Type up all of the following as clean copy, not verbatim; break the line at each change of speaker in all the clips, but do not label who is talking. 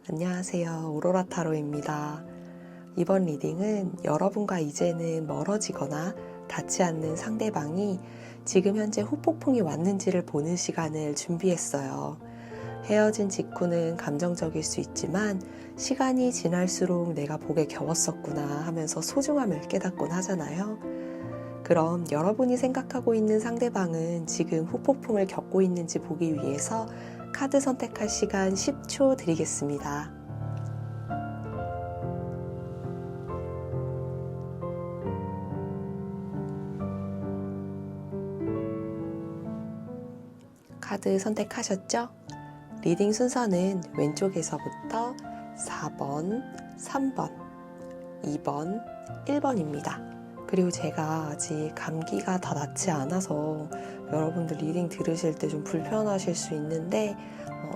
안녕하세요. 오로라 타로입니다. 이번 리딩은 여러분과 이제는 멀어지거나 닿지 않는 상대방이 지금 현재 후폭풍이 왔는지를 보는 시간을 준비했어요. 헤어진 직후는 감정적일 수 있지만 시간이 지날수록 내가 복에 겨웠었구나 하면서 소중함을 깨닫곤 하잖아요. 그럼 여러분이 생각하고 있는 상대방은 지금 후폭풍을 겪고 있는지 보기 위해서 카드 선택할 시간 10초 드리겠습니다. 카드 선택하셨죠? 리딩 순서는 왼쪽에서부터 4번, 3번, 2번, 1번입니다. 그리고 제가 아직 감기가 다 낫지 않아서 여러분들 리딩 들으실 때 좀 불편하실 수 있는데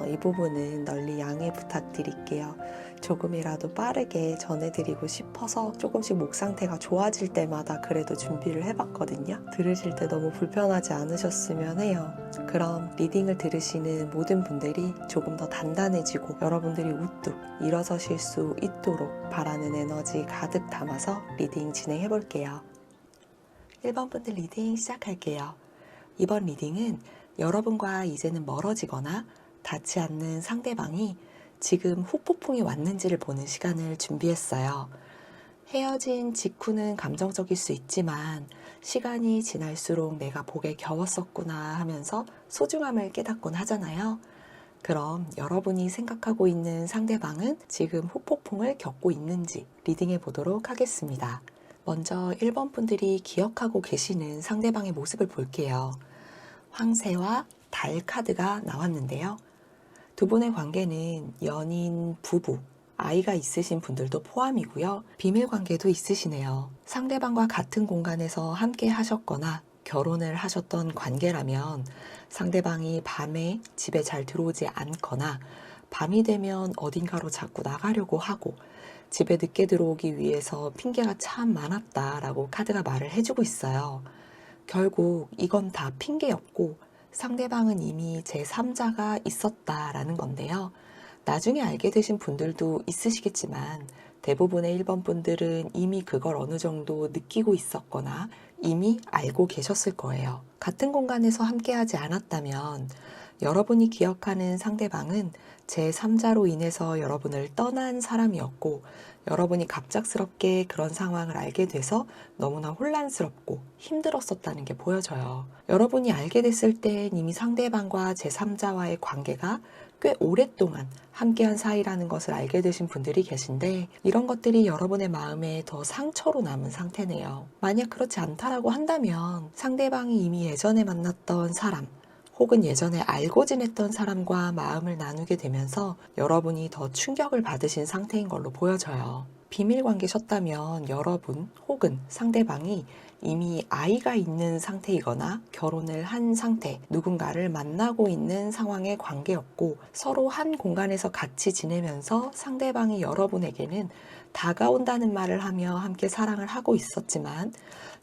이 부분은 널리 양해 부탁드릴게요. 조금이라도 빠르게 전해드리고 싶어서 조금씩 목 상태가 좋아질 때마다 그래도 준비를 해봤거든요. 들으실 때 너무 불편하지 않으셨으면 해요. 그럼 리딩을 들으시는 모든 분들이 조금 더 단단해지고 여러분들이 우뚝 일어서실 수 있도록 바라는 에너지 가득 담아서 리딩 진행해 볼게요. 1번 분들 리딩 시작할게요. 이번 리딩은 여러분과 이제는 멀어지거나 닿지 않는 상대방이 지금 후폭풍이 왔는지를 보는 시간을 준비했어요. 헤어진 직후는 감정적일 수 있지만 시간이 지날수록 내가 복에 겨웠었구나 하면서 소중함을 깨닫곤 하잖아요. 그럼 여러분이 생각하고 있는 상대방은 지금 후폭풍을 겪고 있는지 리딩해 보도록 하겠습니다. 먼저 1번 분들이 기억하고 계시는 상대방의 모습을 볼게요. 황새와 달 카드가 나왔는데요. 두 분의 관계는 연인, 부부, 아이가 있으신 분들도 포함이고요. 비밀 관계도 있으시네요. 상대방과 같은 공간에서 함께 하셨거나 결혼을 하셨던 관계라면 상대방이 밤에 집에 잘 들어오지 않거나 밤이 되면 어딘가로 자꾸 나가려고 하고 집에 늦게 들어오기 위해서 핑계가 참 많았다라고 카드가 말을 해주고 있어요. 결국 이건 다 핑계였고 상대방은 이미 제3자가 있었다라는 건데요. 나중에 알게 되신 분들도 있으시겠지만 대부분의 1번 분들은 이미 그걸 어느 정도 느끼고 있었거나 이미 알고 계셨을 거예요. 같은 공간에서 함께하지 않았다면 여러분이 기억하는 상대방은 제3자로 인해서 여러분을 떠난 사람이었고 여러분이 갑작스럽게 그런 상황을 알게 돼서 너무나 혼란스럽고 힘들었었다는 게 보여져요. 여러분이 알게 됐을 땐 이미 상대방과 제3자와의 관계가 꽤 오랫동안 함께한 사이라는 것을 알게 되신 분들이 계신데 이런 것들이 여러분의 마음에 더 상처로 남은 상태네요. 만약 그렇지 않다라고 한다면 상대방이 이미 예전에 만났던 사람 혹은 예전에 알고 지냈던 사람과 마음을 나누게 되면서 여러분이 더 충격을 받으신 상태인 걸로 보여져요. 비밀 관계셨다면 여러분 혹은 상대방이 이미 아이가 있는 상태이거나 결혼을 한 상태, 누군가를 만나고 있는 상황의 관계였고 서로 한 공간에서 같이 지내면서 상대방이 여러분에게는 다가온다는 말을 하며 함께 사랑을 하고 있었지만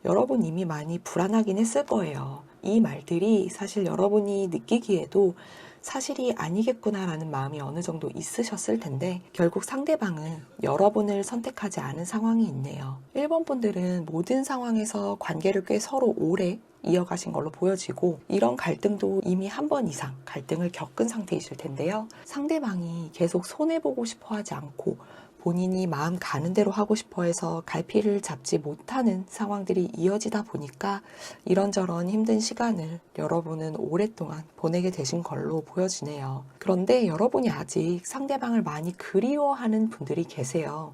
여러분 이미 많이 불안하긴 했을 거예요. 이 말들이 사실 여러분이 느끼기에도 사실이 아니겠구나라는 마음이 어느 정도 있으셨을 텐데 결국 상대방은 여러분을 선택하지 않은 상황이 있네요. 1번 분들은 모든 상황에서 관계를 꽤 서로 오래 이어가신 걸로 보여지고 이런 갈등도 이미 한 번 이상 갈등을 겪은 상태이실 텐데요. 상대방이 계속 손해보고 싶어 하지 않고 본인이 마음 가는 대로 하고 싶어 해서 갈피를 잡지 못하는 상황들이 이어지다 보니까 이런저런 힘든 시간을 여러분은 오랫동안 보내게 되신 걸로 보여지네요. 그런데 여러분이 아직 상대방을 많이 그리워하는 분들이 계세요.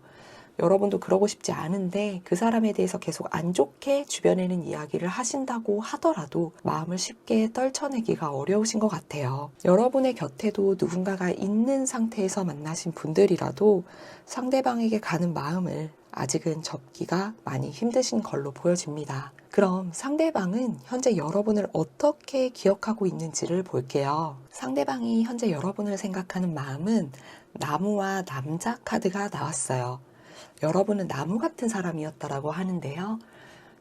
여러분도 그러고 싶지 않은데 그 사람에 대해서 계속 안 좋게 주변에는 이야기를 하신다고 하더라도 마음을 쉽게 떨쳐내기가 어려우신 것 같아요. 여러분의 곁에도 누군가가 있는 상태에서 만나신 분들이라도 상대방에게 가는 마음을 아직은 접기가 많이 힘드신 걸로 보여집니다. 그럼 상대방은 현재 여러분을 어떻게 기억하고 있는지를 볼게요. 상대방이 현재 여러분을 생각하는 마음은 나무와 남자 카드가 나왔어요. 여러분은 나무 같은 사람이었다라고 하는데요.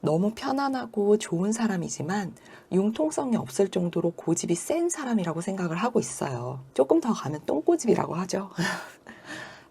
너무 편안하고 좋은 사람이지만 융통성이 없을 정도로 고집이 센 사람이라고 생각을 하고 있어요. 조금 더 가면 똥고집이라고 하죠.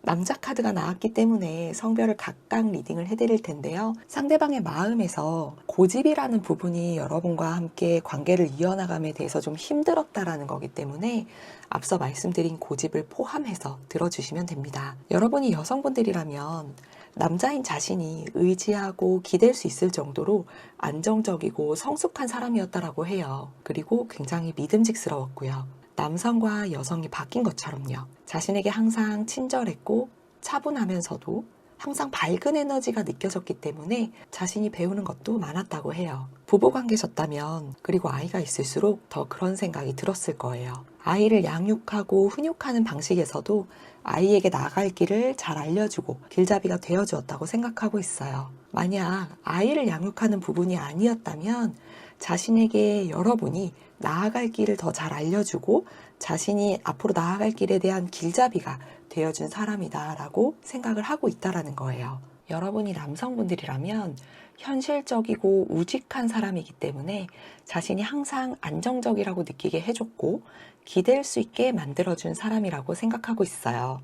남자 카드가 나왔기 때문에 성별을 각각 리딩을 해드릴 텐데요. 상대방의 마음에서 고집이라는 부분이 여러분과 함께 관계를 이어나감에 대해서 좀 힘들었다라는 거기 때문에 앞서 말씀드린 고집을 포함해서 들어주시면 됩니다. 여러분이 여성분들이라면 남자인 자신이 의지하고 기댈 수 있을 정도로 안정적이고 성숙한 사람이었다라고 해요. 그리고 굉장히 믿음직스러웠고요. 남성과 여성이 바뀐 것처럼요. 자신에게 항상 친절했고 차분하면서도 항상 밝은 에너지가 느껴졌기 때문에 자신이 배우는 것도 많았다고 해요. 부부관계셨다면 그리고 아이가 있을수록 더 그런 생각이 들었을 거예요. 아이를 양육하고 훈육하는 방식에서도 아이에게 나아갈 길을 잘 알려주고 길잡이가 되어주었다고 생각하고 있어요. 만약 아이를 양육하는 부분이 아니었다면 자신에게 여러분이 나아갈 길을 더 잘 알려주고 자신이 앞으로 나아갈 길에 대한 길잡이가 되어준 사람이다 라고 생각을 하고 있다라는 거예요. 여러분이 남성분들이라면 현실적이고 우직한 사람이기 때문에 자신이 항상 안정적이라고 느끼게 해줬고 기댈 수 있게 만들어준 사람이라고 생각하고 있어요.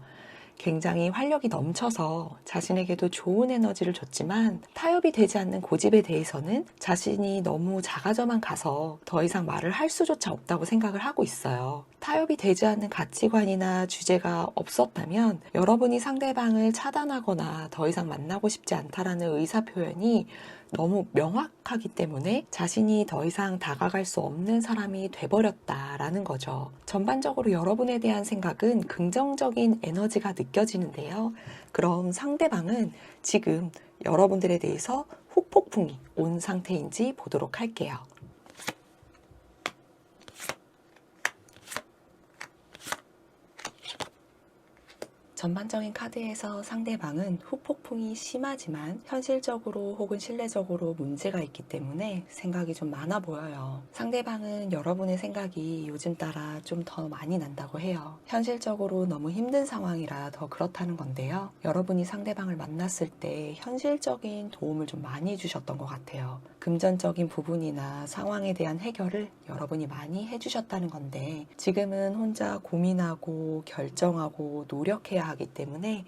굉장히 활력이 넘쳐서 자신에게도 좋은 에너지를 줬지만 타협이 되지 않는 고집에 대해서는 자신이 너무 작아져만 가서 더 이상 말을 할 수조차 없다고 생각을 하고 있어요. 타협이 되지 않는 가치관이나 주제가 없었다면 여러분이 상대방을 차단하거나 더 이상 만나고 싶지 않다라는 의사표현이 너무 명확하기 때문에 자신이 더 이상 다가갈 수 없는 사람이 돼버렸다라는 거죠. 전반적으로 여러분에 대한 생각은 긍정적인 에너지가 느껴지는데요. 그럼 상대방은 지금 여러분들에 대해서 후폭풍이 온 상태인지 보도록 할게요. 전반적인 카드에서 상대방은 후폭풍이 심하지만 현실적으로 혹은 신뢰적으로 문제가 있기 때문에 생각이 좀 많아 보여요. 상대방은 여러분의 생각이 요즘 따라 좀 더 많이 난다고 해요. 현실적으로 너무 힘든 상황이라 더 그렇다는 건데요. 여러분이 상대방을 만났을 때 현실적인 도움을 좀 많이 해주셨던 것 같아요. 금전적인 부분이나 상황에 대한 해결을 여러분이 많이 해주셨다는 건데 지금은 혼자 고민하고 결정하고 노력해야 하기 때문에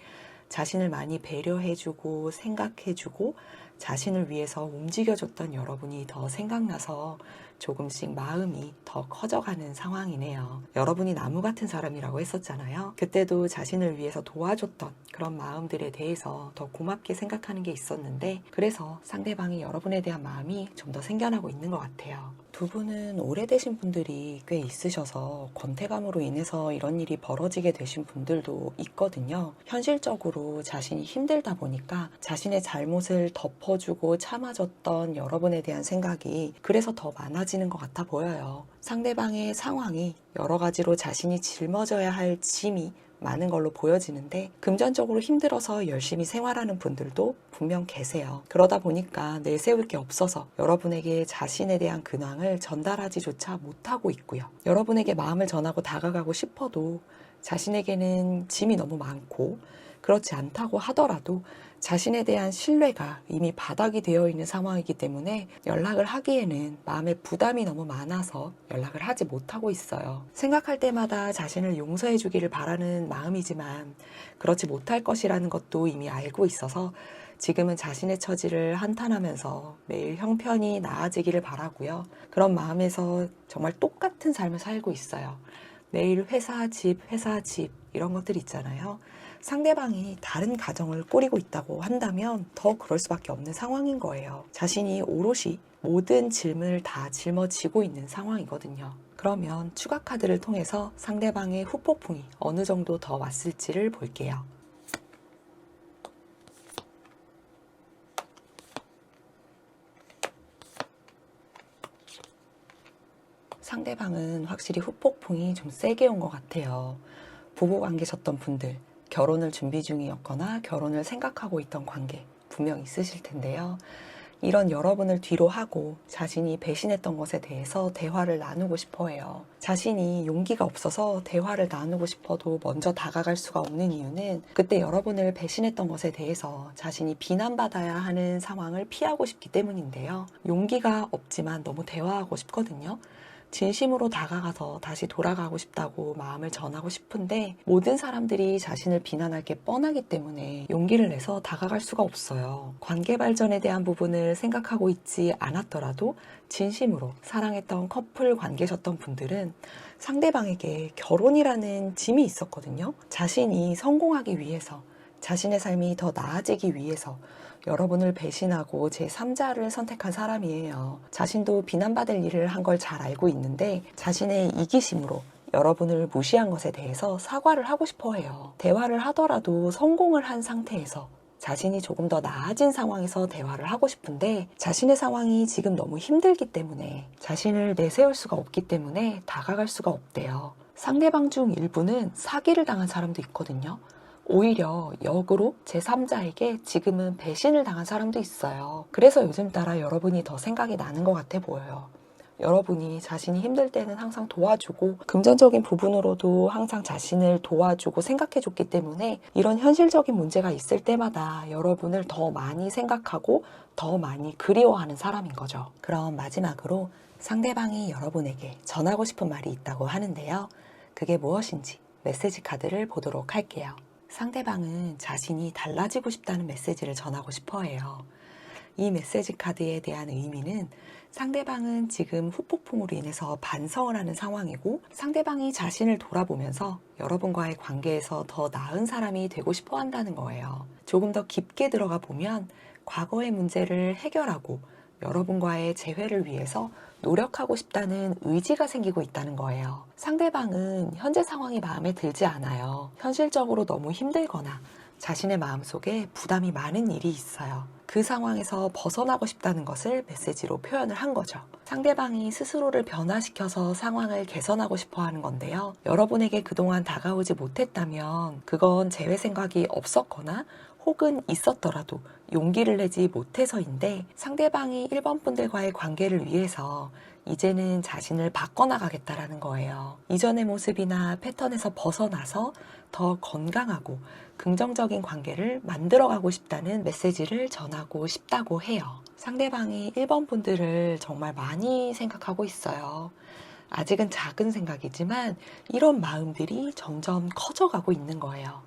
자신을 많이 배려해주고 생각해주고 자신을 위해서 움직여줬던 여러분이 더 생각나서 조금씩 마음이 더 커져가는 상황이네요. 여러분이 나무 같은 사람이라고 했었잖아요. 그때도 자신을 위해서 도와줬던 그런 마음들에 대해서 더 고맙게 생각하는 게 있었는데 그래서 상대방이 여러분에 대한 마음이 좀 더 생겨나고 있는 것 같아요. 두 분은 오래되신 분들이 꽤 있으셔서 권태감으로 인해서 이런 일이 벌어지게 되신 분들도 있거든요. 현실적으로 자신이 힘들다 보니까 자신의 잘못을 덮어주고 참아줬던 여러분에 대한 생각이 그래서 더 많아지는 것 같아 보여요. 상대방의 상황이 여러 가지로 자신이 짊어져야 할 짐이 많은 걸로 보여지는데 금전적으로 힘들어서 열심히 생활하는 분들도 분명 계세요. 그러다 보니까 내세울 게 없어서 여러분에게 자신에 대한 근황을 전달하지조차 못하고 있고요. 여러분에게 마음을 전하고 다가가고 싶어도 자신에게는 짐이 너무 많고 그렇지 않다고 하더라도 자신에 대한 신뢰가 이미 바닥이 되어 있는 상황이기 때문에 연락을 하기에는 마음의 부담이 너무 많아서 연락을 하지 못하고 있어요. 생각할 때마다 자신을 용서해 주기를 바라는 마음이지만 그렇지 못할 것이라는 것도 이미 알고 있어서 지금은 자신의 처지를 한탄하면서 매일 형편이 나아지기를 바라고요. 그런 마음에서 정말 똑같은 삶을 살고 있어요. 매일 회사, 집 이런 것들 있잖아요. 상대방이 다른 가정을 꾸리고 있다고 한다면 더 그럴 수밖에 없는 상황인 거예요. 자신이 오롯이 모든 짐을 다 짊어지고 있는 상황이거든요. 그러면 추가 카드를 통해서 상대방의 후폭풍이 어느 정도 더 왔을지를 볼게요. 상대방은 확실히 후폭풍이 좀 세게 온 것 같아요. 부부관계셨던 분들, 결혼을 준비 중이었거나 결혼을 생각하고 있던 관계 분명 있으실 텐데요. 이런 여러분을 뒤로 하고 자신이 배신했던 것에 대해서 대화를 나누고 싶어 해요. 자신이 용기가 없어서 대화를 나누고 싶어도 먼저 다가갈 수가 없는 이유는 그때 여러분을 배신했던 것에 대해서 자신이 비난받아야 하는 상황을 피하고 싶기 때문인데요. 용기가 없지만 너무 대화하고 싶거든요. 진심으로 다가가서 다시 돌아가고 싶다고 마음을 전하고 싶은데 모든 사람들이 자신을 비난할 게 뻔하기 때문에 용기를 내서 다가갈 수가 없어요. 관계 발전에 대한 부분을 생각하고 있지 않았더라도 진심으로 사랑했던 커플 관계셨던 분들은 상대방에게 결혼이라는 짐이 있었거든요. 자신이 성공하기 위해서, 자신의 삶이 더 나아지기 위해서 여러분을 배신하고 제3자를 선택한 사람이에요. 자신도 비난받을 일을 한 걸 잘 알고 있는데 자신의 이기심으로 여러분을 무시한 것에 대해서 사과를 하고 싶어 해요. 대화를 하더라도 성공을 한 상태에서 자신이 조금 더 나아진 상황에서 대화를 하고 싶은데 자신의 상황이 지금 너무 힘들기 때문에 자신을 내세울 수가 없기 때문에 다가갈 수가 없대요. 상대방 중 일부는 사기를 당한 사람도 있거든요. 오히려 역으로 제3자에게 지금은 배신을 당한 사람도 있어요. 그래서 요즘 따라 여러분이 더 생각이 나는 것 같아 보여요. 여러분이 자신이 힘들 때는 항상 도와주고 금전적인 부분으로도 항상 자신을 도와주고 생각해줬기 때문에 이런 현실적인 문제가 있을 때마다 여러분을 더 많이 생각하고 더 많이 그리워하는 사람인 거죠. 그럼 마지막으로 상대방이 여러분에게 전하고 싶은 말이 있다고 하는데요. 그게 무엇인지 메시지 카드를 보도록 할게요. 상대방은 자신이 달라지고 싶다는 메시지를 전하고 싶어 해요. 이 메시지 카드에 대한 의미는 상대방은 지금 후폭풍으로 인해서 반성을 하는 상황이고 상대방이 자신을 돌아보면서 여러분과의 관계에서 더 나은 사람이 되고 싶어 한다는 거예요. 조금 더 깊게 들어가 보면 과거의 문제를 해결하고 여러분과의 재회를 위해서 노력하고 싶다는 의지가 생기고 있다는 거예요. 상대방은 현재 상황이 마음에 들지 않아요. 현실적으로 너무 힘들거나 자신의 마음속에 부담이 많은 일이 있어요. 그 상황에서 벗어나고 싶다는 것을 메시지로 표현을 한 거죠. 상대방이 스스로를 변화시켜서 상황을 개선하고 싶어 하는 건데요. 여러분에게 그동안 다가오지 못했다면 그건 재회 생각이 없었거나 혹은 있었더라도 용기를 내지 못해서인데 상대방이 1번 분들과의 관계를 위해서 이제는 자신을 바꿔나가겠다라는 거예요. 이전의 모습이나 패턴에서 벗어나서 더 건강하고 긍정적인 관계를 만들어가고 싶다는 메시지를 전하고 싶다고 해요. 상대방이 1번 분들을 정말 많이 생각하고 있어요. 아직은 작은 생각이지만 이런 마음들이 점점 커져가고 있는 거예요.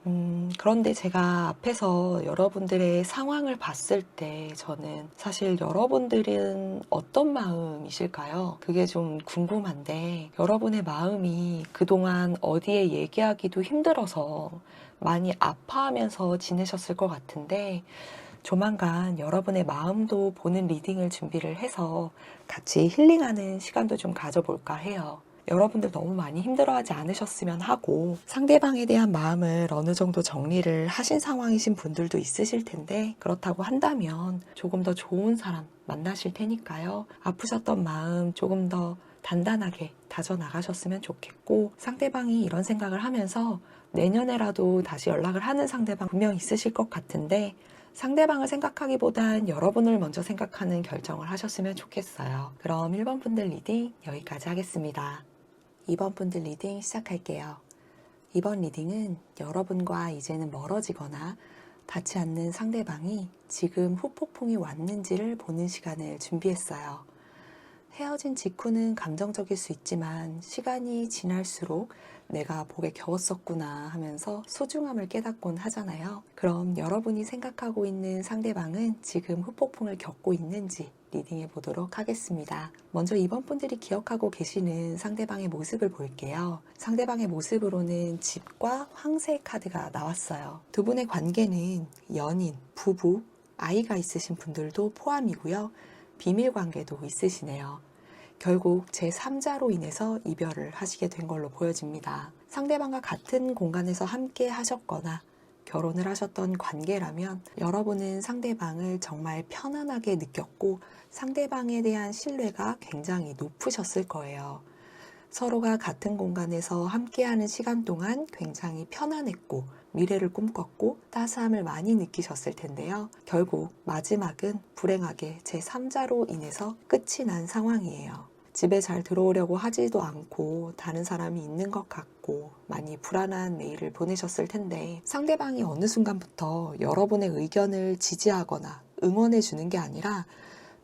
그런데 제가 앞에서 여러분들의 상황을 봤을 때 저는 사실 여러분들은 어떤 마음이실까요? 그게 좀 궁금한데 여러분의 마음이 그동안 어디에 얘기하기도 힘들어서 많이 아파하면서 지내셨을 것 같은데 조만간 여러분의 마음도 보는 리딩을 준비를 해서 같이 힐링하는 시간도 좀 가져볼까 해요. 여러분들 너무 많이 힘들어하지 않으셨으면 하고 상대방에 대한 마음을 어느 정도 정리를 하신 상황이신 분들도 있으실 텐데 그렇다고 한다면 조금 더 좋은 사람 만나실 테니까요. 아프셨던 마음 조금 더 단단하게 다져나가셨으면 좋겠고 상대방이 이런 생각을 하면서 내년에라도 다시 연락을 하는 상대방 분명 있으실 것 같은데 상대방을 생각하기보단 여러분을 먼저 생각하는 결정을 하셨으면 좋겠어요. 그럼 1번 분들 리딩 여기까지 하겠습니다. 2번 분들 리딩 시작할게요. 이번 리딩은 여러분과 이제는 멀어지거나 닿지 않는 상대방이 지금 후폭풍이 왔는지를 보는 시간을 준비했어요. 헤어진 직후는 감정적일 수 있지만 시간이 지날수록 내가 복에 겨웠었구나 하면서 소중함을 깨닫곤 하잖아요. 그럼 여러분이 생각하고 있는 상대방은 지금 후폭풍을 겪고 있는지 리딩해 보도록 하겠습니다. 먼저 이번 분들이 기억하고 계시는 상대방의 모습을 볼게요. 상대방의 모습으로는 집과 황새 카드가 나왔어요. 두 분의 관계는 연인, 부부, 아이가 있으신 분들도 포함이고요. 비밀 관계도 있으시네요. 결국 제3자로 인해서 이별을 하시게 된 걸로 보여집니다. 상대방과 같은 공간에서 함께 하셨거나 결혼을 하셨던 관계라면 여러분은 상대방을 정말 편안하게 느꼈고 상대방에 대한 신뢰가 굉장히 높으셨을 거예요. 서로가 같은 공간에서 함께하는 시간 동안 굉장히 편안했고 미래를 꿈꿨고 따스함을 많이 느끼셨을 텐데요. 결국 마지막은 불행하게 제3자로 인해서 끝이 난 상황이에요. 집에 잘 들어오려고 하지도 않고 다른 사람이 있는 것 같고 많이 불안한 메일을 보내셨을 텐데 상대방이 어느 순간부터 여러분의 의견을 지지하거나 응원해 주는 게 아니라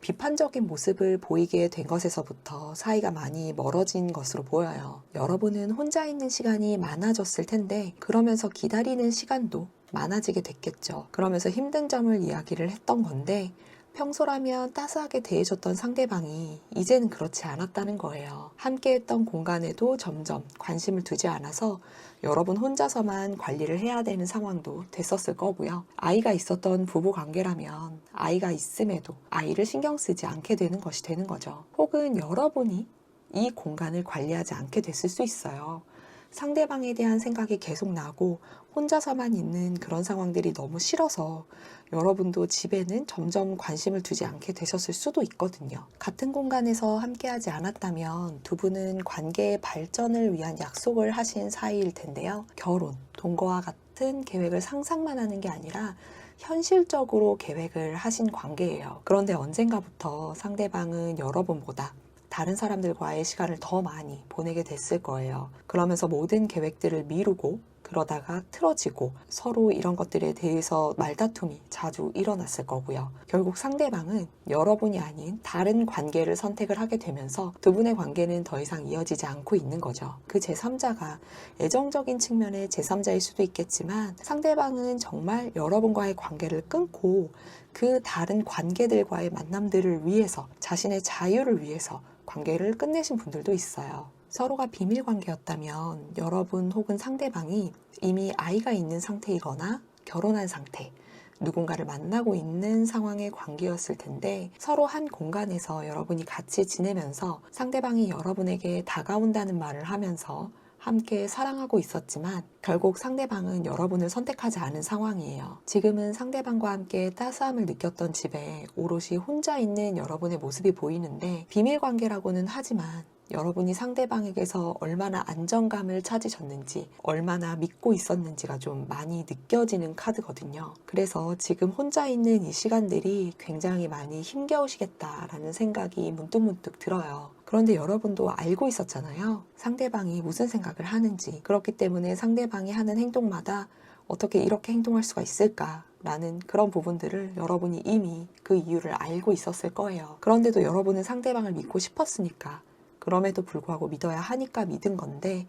비판적인 모습을 보이게 된 것에서부터 사이가 많이 멀어진 것으로 보여요. 여러분은 혼자 있는 시간이 많아졌을 텐데 그러면서 기다리는 시간도 많아지게 됐겠죠. 그러면서 힘든 점을 이야기를 했던 건데 평소라면 따스하게 대해줬던 상대방이 이제는 그렇지 않았다는 거예요. 함께했던 공간에도 점점 관심을 두지 않아서 여러분 혼자서만 관리를 해야 되는 상황도 됐었을 거고요. 아이가 있었던 부부 관계라면 아이가 있음에도 아이를 신경 쓰지 않게 되는 것이 되는 거죠. 혹은 여러분이 이 공간을 관리하지 않게 됐을 수 있어요. 상대방에 대한 생각이 계속 나고 혼자서만 있는 그런 상황들이 너무 싫어서 여러분도 집에는 점점 관심을 두지 않게 되셨을 수도 있거든요. 같은 공간에서 함께하지 않았다면 두 분은 관계의 발전을 위한 약속을 하신 사이일 텐데요. 결혼, 동거와 같은 계획을 상상만 하는 게 아니라 현실적으로 계획을 하신 관계예요. 그런데 언젠가부터 상대방은 여러분보다 다른 사람들과의 시간을 더 많이 보내게 됐을 거예요. 그러면서 모든 계획들을 미루고 그러다가 틀어지고 서로 이런 것들에 대해서 말다툼이 자주 일어났을 거고요. 결국 상대방은 여러분이 아닌 다른 관계를 선택을 하게 되면서 두 분의 관계는 더 이상 이어지지 않고 있는 거죠. 그 제3자가 애정적인 측면의 제3자일 수도 있겠지만 상대방은 정말 여러분과의 관계를 끊고 그 다른 관계들과의 만남들을 위해서 자신의 자유를 위해서 관계를 끝내신 분들도 있어요. 서로가 비밀 관계였다면 여러분 혹은 상대방이 이미 아이가 있는 상태이거나 결혼한 상태, 누군가를 만나고 있는 상황의 관계였을 텐데 서로 한 공간에서 여러분이 같이 지내면서 상대방이 여러분에게 다가온다는 말을 하면서 함께 사랑하고 있었지만 결국 상대방은 여러분을 선택하지 않은 상황이에요. 지금은 상대방과 함께 따스함을 느꼈던 집에 오롯이 혼자 있는 여러분의 모습이 보이는데 비밀 관계라고는 하지만 여러분이 상대방에게서 얼마나 안정감을 찾으셨는지, 얼마나 믿고 있었는지가 좀 많이 느껴지는 카드거든요. 그래서 지금 혼자 있는 이 시간들이 굉장히 많이 힘겨우시겠다라는 생각이 문득문득 들어요. 그런데 여러분도 알고 있었잖아요. 상대방이 무슨 생각을 하는지. 그렇기 때문에 상대방이 하는 행동마다 어떻게 이렇게 행동할 수가 있을까? 라는 그런 부분들을 여러분이 이미 그 이유를 알고 있었을 거예요. 그런데도 여러분은 상대방을 믿고 싶었으니까 그럼에도 불구하고 믿어야 하니까 믿은 건데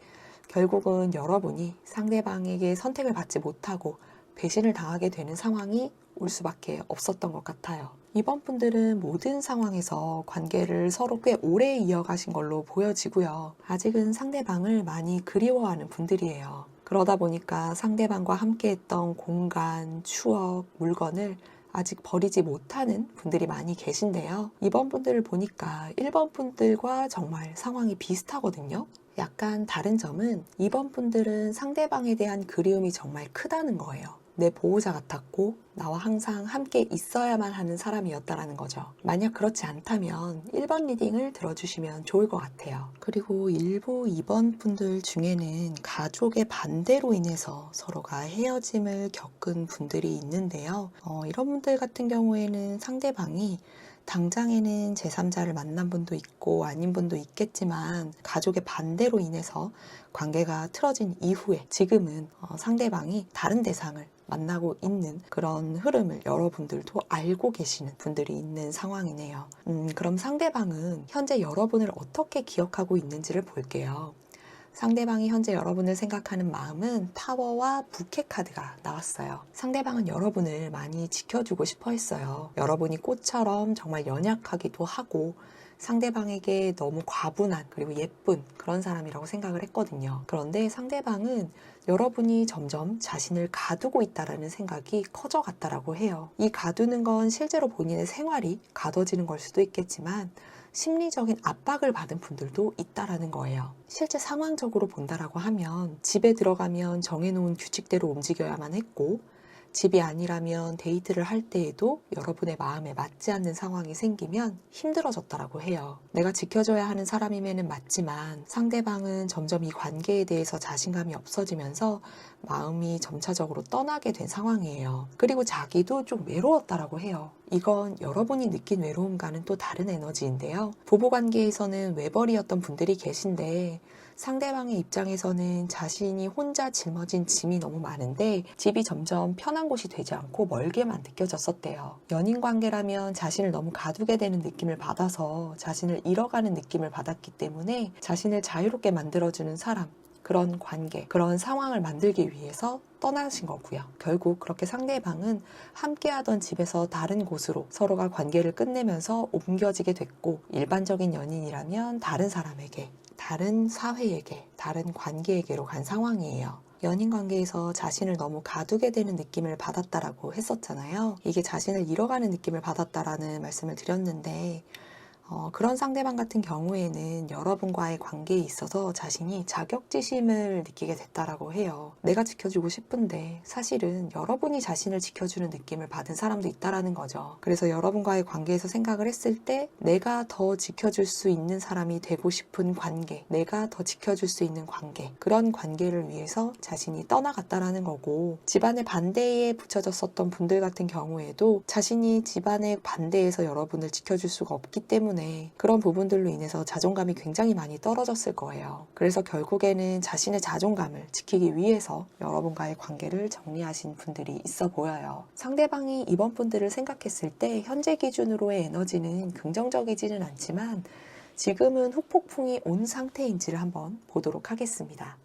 결국은 여러분이 상대방에게 선택을 받지 못하고 배신을 당하게 되는 상황이 올 수밖에 없었던 것 같아요. 이번 분들은 모든 상황에서 관계를 서로 꽤 오래 이어가신 걸로 보여지고요. 아직은 상대방을 많이 그리워하는 분들이에요. 그러다 보니까 상대방과 함께했던 공간, 추억, 물건을 아직 버리지 못하는 분들이 많이 계신데요. 2번 분들을 보니까 1번 분들과 정말 상황이 비슷하거든요. 약간 다른 점은 2번 분들은 상대방에 대한 그리움이 정말 크다는 거예요. 내 보호자 같았고 나와 항상 함께 있어야만 하는 사람이었다라는 거죠. 만약 그렇지 않다면 1번 리딩을 들어주시면 좋을 것 같아요. 그리고 일부 2번 분들 중에는 가족의 반대로 인해서 서로가 헤어짐을 겪은 분들이 있는데요. 이런 분들 같은 경우에는 상대방이 당장에는 제3자를 만난 분도 있고 아닌 분도 있겠지만 가족의 반대로 인해서 관계가 틀어진 이후에 지금은 상대방이 다른 대상을 만나고 있는 그런 흐름을 여러분들도 알고 계시는 분들이 있는 상황이네요. 그럼 상대방은 현재 여러분을 어떻게 기억하고 있는지를 볼게요. 상대방이 현재 여러분을 생각하는 마음은 타워와 부캐 카드가 나왔어요. 상대방은 여러분을 많이 지켜주고 싶어 했어요. 여러분이 꽃처럼 정말 연약하기도 하고 상대방에게 너무 과분한 그리고 예쁜 그런 사람이라고 생각을 했거든요. 그런데 상대방은 여러분이 점점 자신을 가두고 있다는 생각이 커져갔다라고 해요. 이 가두는 건 실제로 본인의 생활이 가둬지는 걸 수도 있겠지만 심리적인 압박을 받은 분들도 있다라는 거예요. 실제 상황적으로 본다라고 하면 집에 들어가면 정해놓은 규칙대로 움직여야만 했고 집이 아니라면 데이트를 할 때에도 여러분의 마음에 맞지 않는 상황이 생기면 힘들어졌다라고 해요. 내가 지켜줘야 하는 사람임에는 맞지만 상대방은 점점 이 관계에 대해서 자신감이 없어지면서 마음이 점차적으로 떠나게 된 상황이에요. 그리고 자기도 좀 외로웠다라고 해요. 이건 여러분이 느낀 외로움과는 또 다른 에너지인데요. 부부관계에서는 외벌이였던 분들이 계신데 상대방의 입장에서는 자신이 혼자 짊어진 짐이 너무 많은데 집이 점점 편한 곳이 되지 않고 멀게만 느껴졌었대요. 연인 관계라면 자신을 너무 가두게 되는 느낌을 받아서 자신을 잃어가는 느낌을 받았기 때문에 자신을 자유롭게 만들어주는 사람, 그런 관계, 그런 상황을 만들기 위해서 떠나신 거고요. 결국 그렇게 상대방은 함께하던 집에서 다른 곳으로 서로가 관계를 끝내면서 옮겨지게 됐고, 일반적인 연인이라면 다른 사람에게, 다른 사회에게, 다른 관계에게로 간 상황이에요. 연인 관계에서 자신을 너무 가두게 되는 느낌을 받았다라고 했었잖아요. 이게 자신을 잃어가는 느낌을 받았다라는 말씀을 드렸는데, 그런 상대방 같은 경우에는 여러분과의 관계에 있어서 자신이 자격지심을 느끼게 됐다라고 해요. 내가 지켜주고 싶은데 사실은 여러분이 자신을 지켜주는 느낌을 받은 사람도 있다라는 거죠. 그래서 여러분과의 관계에서 생각을 했을 때 내가 더 지켜줄 수 있는 사람이 되고 싶은 관계, 내가 더 지켜줄 수 있는 관계, 그런 관계를 위해서 자신이 떠나갔다라는 거고, 집안의 반대에 붙여졌었던 분들 같은 경우에도 자신이 집안의 반대에서 여러분을 지켜줄 수가 없기 때문에 그런 부분들로 인해서 자존감이 굉장히 많이 떨어졌을 거예요. 그래서 결국에는 자신의 자존감을 지키기 위해서 여러분과의 관계를 정리하신 분들이 있어 보여요. 상대방이 이번 분들을 생각했을 때 현재 기준으로의 에너지는 긍정적이지는 않지만 지금은 후폭풍이 온 상태인지를 한번 보도록 하겠습니다.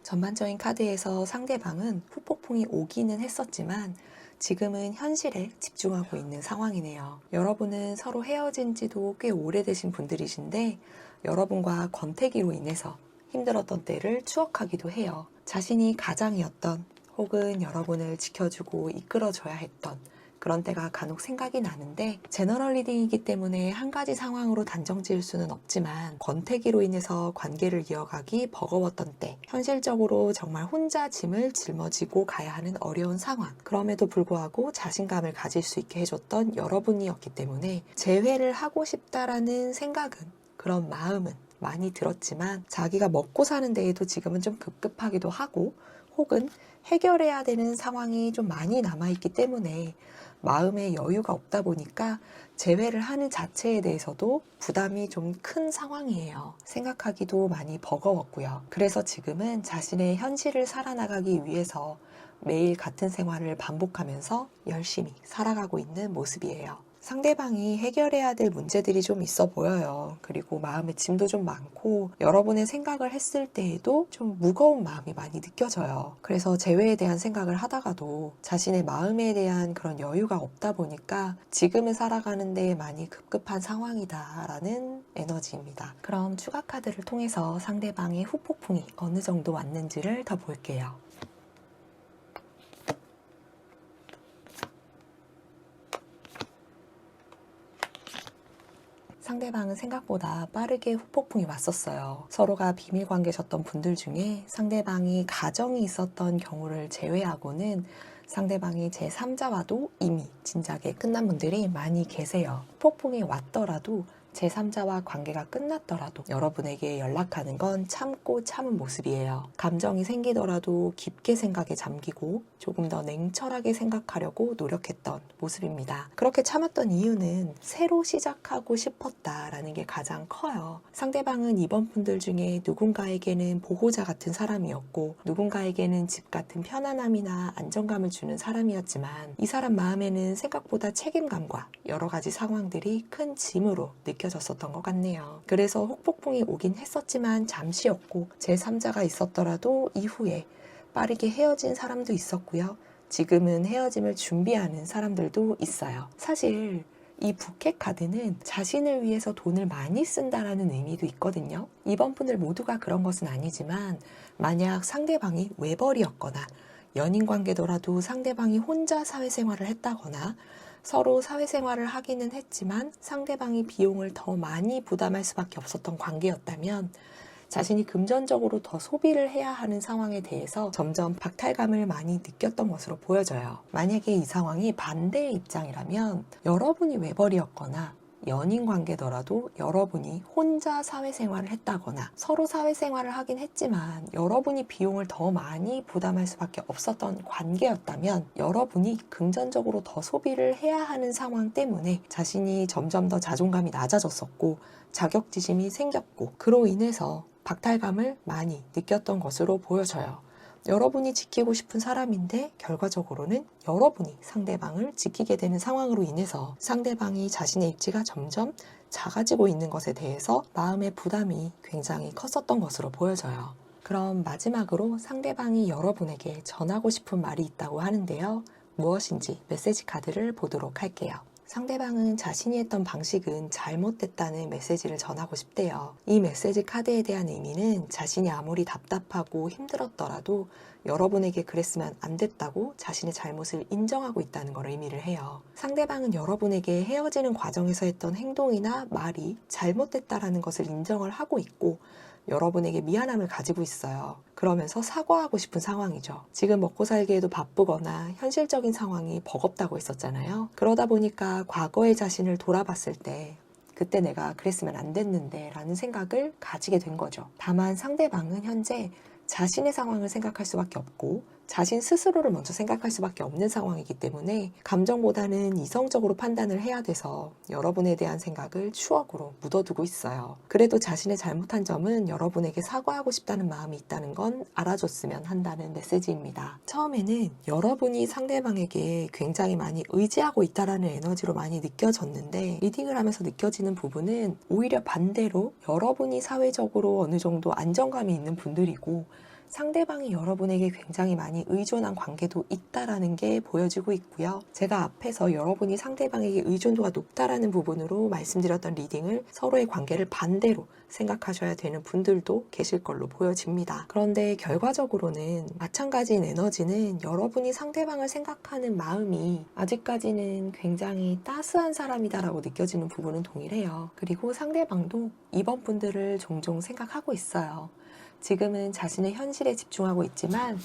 전반적인 카드에서 상대방은 후폭풍이 오기는 했었지만 지금은 현실에 집중하고 있는 상황이네요. 여러분은 서로 헤어진 지도 꽤 오래되신 분들이신데 여러분과 권태기로 인해서 힘들었던 때를 추억하기도 해요. 자신이 가장이었던, 혹은 여러분을 지켜주고 이끌어줘야 했던 그런 때가 간혹 생각이 나는데, 제너럴 리딩이기 때문에 한 가지 상황으로 단정 지을 수는 없지만 권태기로 인해서 관계를 이어가기 버거웠던 때, 현실적으로 정말 혼자 짐을 짊어지고 가야 하는 어려운 상황, 그럼에도 불구하고 자신감을 가질 수 있게 해줬던 여러분이었기 때문에 재회를 하고 싶다라는 생각은, 그런 마음은 많이 들었지만 자기가 먹고 사는 데에도 지금은 좀 급급하기도 하고, 혹은 해결해야 되는 상황이 좀 많이 남아있기 때문에 마음의 여유가 없다 보니까 재회를 하는 자체에 대해서도 부담이 좀 큰 상황이에요. 생각하기도 많이 버거웠고요. 그래서 지금은 자신의 현실을 살아나가기 위해서 매일 같은 생활을 반복하면서 열심히 살아가고 있는 모습이에요. 상대방이 해결해야 될 문제들이 좀 있어 보여요. 그리고 마음의 짐도 좀 많고 여러분의 생각을 했을 때에도 좀 무거운 마음이 많이 느껴져요. 그래서 재회에 대한 생각을 하다가도 자신의 마음에 대한 그런 여유가 없다 보니까 지금을 살아가는 데 많이 급급한 상황이다라는 에너지입니다. 그럼 추가 카드를 통해서 상대방의 후폭풍이 어느 정도 왔는지를 더 볼게요. 상대방은 생각보다 빠르게 후폭풍이 왔었어요. 서로가 비밀 관계셨던 분들 중에 상대방이 가정이 있었던 경우를 제외하고는 상대방이 제3자와도 이미 진작에 끝난 분들이 많이 계세요. 후폭풍이 왔더라도 제3자와 관계가 끝났더라도 여러분에게 연락하는 건 참고 참은 모습이에요. 감정이 생기더라도 깊게 생각에 잠기고 조금 더 냉철하게 생각하려고 노력했던 모습입니다. 그렇게 참았던 이유는 새로 시작하고 싶었다라는 게 가장 커요. 상대방은 이번 분들 중에 누군가에게는 보호자 같은 사람이었고 누군가에게는 집 같은 편안함이나 안정감을 주는 사람이었지만 이 사람 마음에는 생각보다 책임감과 여러 가지 상황들이 큰 짐으로 느껴졌었던 것 같네요. 그래서 후폭풍이 오긴 했었지만 잠시였고 제3자가 있었더라도 이후에 빠르게 헤어진 사람도 있었고요. 지금은 헤어짐을 준비하는 사람들도 있어요. 사실 이 부캐 카드는 자신을 위해서 돈을 많이 쓴다라는 의미도 있거든요. 이번 분들 모두가 그런 것은 아니지만 만약 상대방이 외벌이였거나 연인 관계더라도 상대방이 혼자 사회생활을 했다거나 서로 사회생활을 하기는 했지만 상대방이 비용을 더 많이 부담할 수밖에 없었던 관계였다면 자신이 금전적으로 더 소비를 해야 하는 상황에 대해서 점점 박탈감을 많이 느꼈던 것으로 보여져요. 만약에 이 상황이 반대의 입장이라면 여러분이 외벌이였거나 연인 관계더라도 여러분이 혼자 사회생활을 했다거나 서로 사회생활을 하긴 했지만 여러분이 비용을 더 많이 부담할 수밖에 없었던 관계였다면 여러분이 금전적으로 더 소비를 해야 하는 상황 때문에 자신이 점점 더 자존감이 낮아졌었고 자격지심이 생겼고 그로 인해서 박탈감을 많이 느꼈던 것으로 보여져요. 여러분이 지키고 싶은 사람인데 결과적으로는 여러분이 상대방을 지키게 되는 상황으로 인해서 상대방이 자신의 입지가 점점 작아지고 있는 것에 대해서 마음의 부담이 굉장히 컸었던 것으로 보여져요. 그럼 마지막으로 상대방이 여러분에게 전하고 싶은 말이 있다고 하는데요. 무엇인지 메시지 카드를 보도록 할게요. 상대방은 자신이 했던 방식은 잘못됐다는 메시지를 전하고 싶대요. 이 메시지 카드에 대한 의미는 자신이 아무리 답답하고 힘들었더라도 여러분에게 그랬으면 안 됐다고 자신의 잘못을 인정하고 있다는 걸 의미를 해요. 상대방은 여러분에게 헤어지는 과정에서 했던 행동이나 말이 잘못됐다라는 것을 인정을 하고 있고 여러분에게 미안함을 가지고 있어요. 그러면서 사과하고 싶은 상황이죠. 지금 먹고 살기에도 바쁘거나 현실적인 상황이 버겁다고 했었잖아요. 그러다 보니까 과거의 자신을 돌아봤을 때 그때 내가 그랬으면 안 됐는데 라는 생각을 가지게 된 거죠. 다만 상대방은 현재 자신의 상황을 생각할 수밖에 없고 자신 스스로를 먼저 생각할 수밖에 없는 상황이기 때문에 감정보다는 이성적으로 판단을 해야 돼서 여러분에 대한 생각을 추억으로 묻어두고 있어요. 그래도 자신의 잘못한 점은 여러분에게 사과하고 싶다는 마음이 있다는 건 알아줬으면 한다는 메시지입니다. 처음에는 여러분이 상대방에게 굉장히 많이 의지하고 있다라는 에너지로 많이 느껴졌는데 리딩을 하면서 느껴지는 부분은 오히려 반대로 여러분이 사회적으로 어느 정도 안정감이 있는 분들이고 상대방이 여러분에게 굉장히 많이 의존한 관계도 있다라는 게 보여지고 있고요. 제가 앞에서 여러분이 상대방에게 의존도가 높다라는 부분으로 말씀드렸던 리딩을 서로의 관계를 반대로 생각하셔야 되는 분들도 계실 걸로 보여집니다. 그런데 결과적으로는 마찬가지인 에너지는 여러분이 상대방을 생각하는 마음이 아직까지는 굉장히 따스한 사람이다라고 느껴지는 부분은 동일해요. 그리고 상대방도 이번 분들을 종종 생각하고 있어요. 지금은 자신의 현실에 집중하고 있지만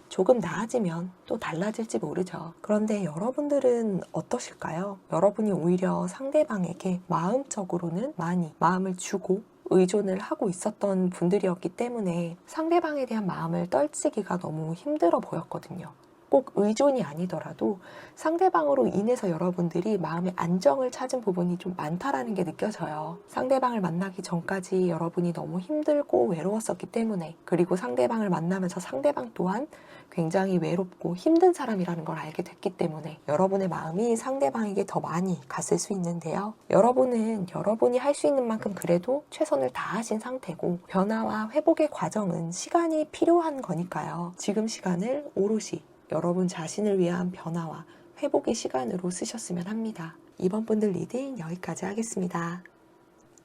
조금 나아지면 또 달라질지 모르죠. 그런데 여러분들은 어떠실까요? 여러분이 오히려 상대방에게 마음적으로는 많이 마음을 주고 의존을 하고 있었던 분들이었기 때문에 상대방에 대한 마음을 떨치기가 너무 힘들어 보였거든요. 꼭 의존이 아니더라도 상대방으로 인해서 여러분들이 마음의 안정을 찾은 부분이 좀 많다라는 게 느껴져요. 상대방을 만나기 전까지 여러분이 너무 힘들고 외로웠었기 때문에 그리고 상대방을 만나면서 상대방 또한 굉장히 외롭고 힘든 사람이라는 걸 알게 됐기 때문에 여러분의 마음이 상대방에게 더 많이 갔을 수 있는데요. 여러분은 여러분이 할 수 있는 만큼 그래도 최선을 다하신 상태고 변화와 회복의 과정은 시간이 필요한 거니까요. 지금 시간을 오롯이 여러분 자신을 위한 변화와 회복의 시간으로 쓰셨으면 합니다. 2번 분들 리딩 여기까지 하겠습니다.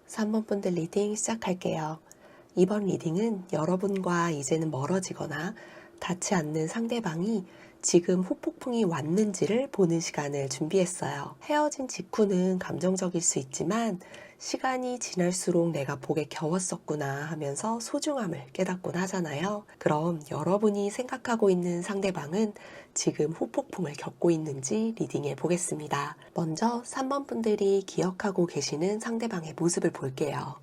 3번 분들 리딩 시작할게요. 이번 리딩은 여러분과 이제는 멀어지거나 닿지 않는 상대방이 지금 후폭풍이 왔는지를 보는 시간을 준비했어요. 헤어진 직후는 감정적일 수 있지만 시간이 지날수록 내가 복에 겨웠었구나 하면서 소중함을 깨닫곤 하잖아요. 그럼 여러분이 생각하고 있는 상대방은 지금 후폭풍을 겪고 있는지 리딩해 보겠습니다. 먼저 3번 분들이 기억하고 계시는 상대방의 모습을 볼게요.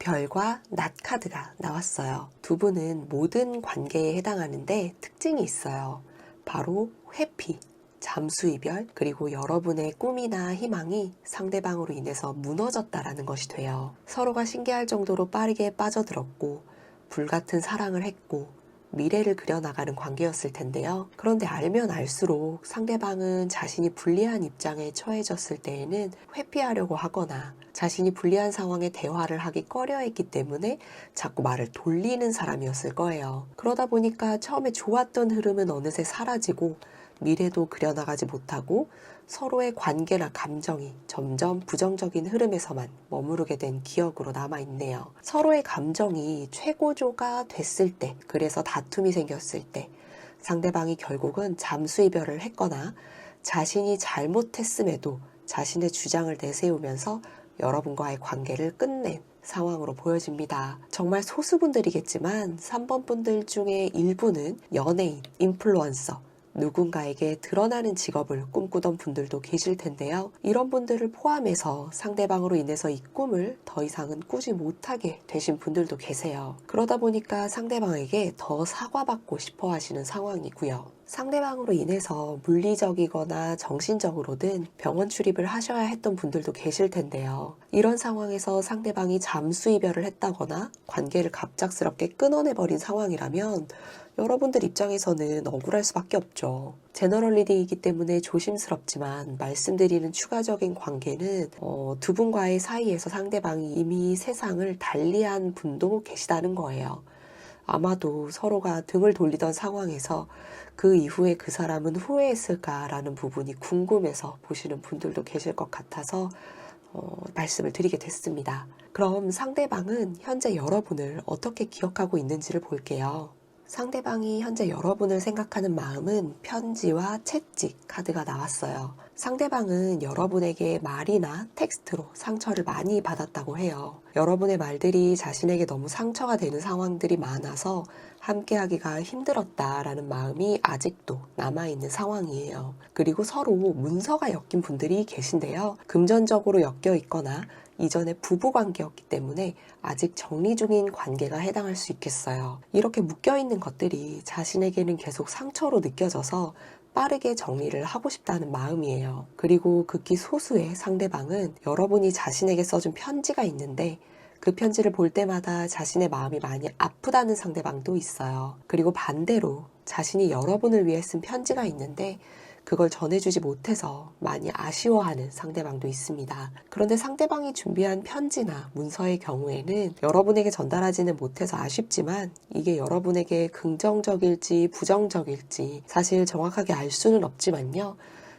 별과 낫 카드가 나왔어요. 두 분은 모든 관계에 해당하는데 특징이 있어요. 바로 회피, 잠수이별, 그리고 여러분의 꿈이나 희망이 상대방으로 인해서 무너졌다라는 것이 돼요. 서로가 신기할 정도로 빠르게 빠져들었고 불같은 사랑을 했고 미래를 그려나가는 관계였을 텐데요. 그런데 알면 알수록 상대방은 자신이 불리한 입장에 처해졌을 때에는 회피하려고 하거나 자신이 불리한 상황에 대화를 하기 꺼려했기 때문에 자꾸 말을 돌리는 사람이었을 거예요. 그러다 보니까 처음에 좋았던 흐름은 어느새 사라지고 미래도 그려나가지 못하고 서로의 관계나 감정이 점점 부정적인 흐름에서만 머무르게 된 기억으로 남아있네요. 서로의 감정이 최고조가 됐을 때, 그래서 다툼이 생겼을 때 상대방이 결국은 잠수이별을 했거나 자신이 잘못했음에도 자신의 주장을 내세우면서 여러분과의 관계를 끝낸 상황으로 보여집니다. 정말 소수분들이겠지만 3번 분들 중에 일부는 연예인, 인플루언서, 누군가에게 드러나는 직업을 꿈꾸던 분들도 계실 텐데요. 이런 분들을 포함해서 상대방으로 인해서 이 꿈을 더 이상은 꾸지 못하게 되신 분들도 계세요. 그러다 보니까 상대방에게 더 사과받고 싶어 하시는 상황이고요. 상대방으로 인해서 물리적이거나 정신적으로든 병원 출입을 하셔야 했던 분들도 계실 텐데요. 이런 상황에서 상대방이 잠수 이별을 했다거나 관계를 갑작스럽게 끊어내버린 상황이라면 여러분들 입장에서는 억울할 수밖에 없죠. 제너럴 리딩이기 때문에 조심스럽지만 말씀드리는 추가적인 관계는 두 분과의 사이에서 상대방이 이미 세상을 달리한 분도 계시다는 거예요. 아마도 서로가 등을 돌리던 상황에서 그 이후에 그 사람은 후회했을까라는 부분이 궁금해서 보시는 분들도 계실 것 같아서 말씀을 드리게 됐습니다. 그럼 상대방은 현재 여러분을 어떻게 기억하고 있는지를 볼게요. 상대방이 현재 여러분을 생각하는 마음은 편지와 채찍 카드가 나왔어요. 상대방은 여러분에게 말이나 텍스트로 상처를 많이 받았다고 해요. 여러분의 말들이 자신에게 너무 상처가 되는 상황들이 많아서 함께하기가 힘들었다라는 마음이 아직도 남아있는 상황이에요. 그리고 서로 문서가 엮인 분들이 계신데요. 금전적으로 엮여 있거나 이전에 부부관계였기 때문에 아직 정리 중인 관계가 해당할 수 있겠어요. 이렇게 묶여있는 것들이 자신에게는 계속 상처로 느껴져서 빠르게 정리를 하고 싶다는 마음이에요. 그리고 극히 소수의 상대방은 여러분이 자신에게 써준 편지가 있는데 그 편지를 볼 때마다 자신의 마음이 많이 아프다는 상대방도 있어요. 그리고 반대로 자신이 여러분을 위해 쓴 편지가 있는데 그걸 전해주지 못해서 많이 아쉬워하는 상대방도 있습니다. 그런데 상대방이 준비한 편지나 문서의 경우에는 여러분에게 전달하지는 못해서 아쉽지만 이게 여러분에게 긍정적일지 부정적일지 사실 정확하게 알 수는 없지만요.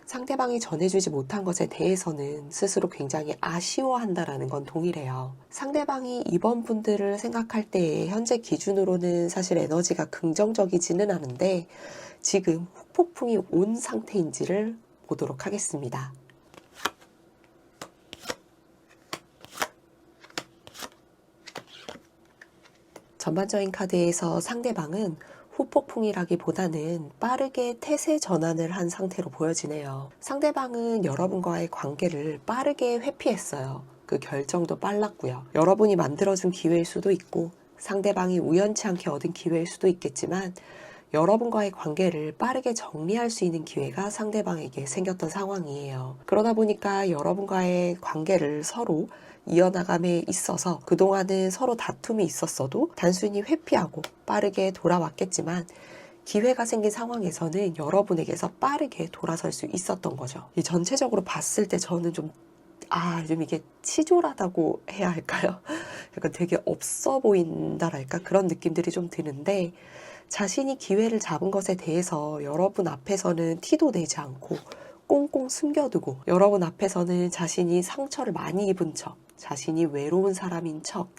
상대방이 전해주지 못한 것에 대해서는 스스로 굉장히 아쉬워한다라는 건 동일해요. 상대방이 이번 분들을 생각할 때의 현재 기준으로는 사실 에너지가 긍정적이지는 않은데 지금 후폭풍이 온 상태인지를 보도록 하겠습니다. 전반적인 카드에서 상대방은 후폭풍이라기보다는 빠르게 태세 전환을 한 상태로 보여지네요. 상대방은 여러분과의 관계를 빠르게 회피했어요. 그 결정도 빨랐고요. 여러분이 만들어준 기회일 수도 있고 상대방이 우연치 않게 얻은 기회일 수도 있겠지만 여러분과의 관계를 빠르게 정리할 수 있는 기회가 상대방에게 생겼던 상황이에요. 그러다 보니까 여러분과의 관계를 서로 이어나감에 있어서 그동안은 서로 다툼이 있었어도 단순히 회피하고 빠르게 돌아왔겠지만 기회가 생긴 상황에서는 여러분에게서 빠르게 돌아설 수 있었던 거죠. 전체적으로 봤을 때 저는 좀 이게 치졸하다고 해야 할까요? 약간 되게 없어 보인다랄까? 그런 느낌들이 좀 드는데 자신이 기회를 잡은 것에 대해서 여러분 앞에서는 티도 내지 않고 꽁꽁 숨겨두고 여러분 앞에서는 자신이 상처를 많이 입은 척, 자신이 외로운 사람인 척,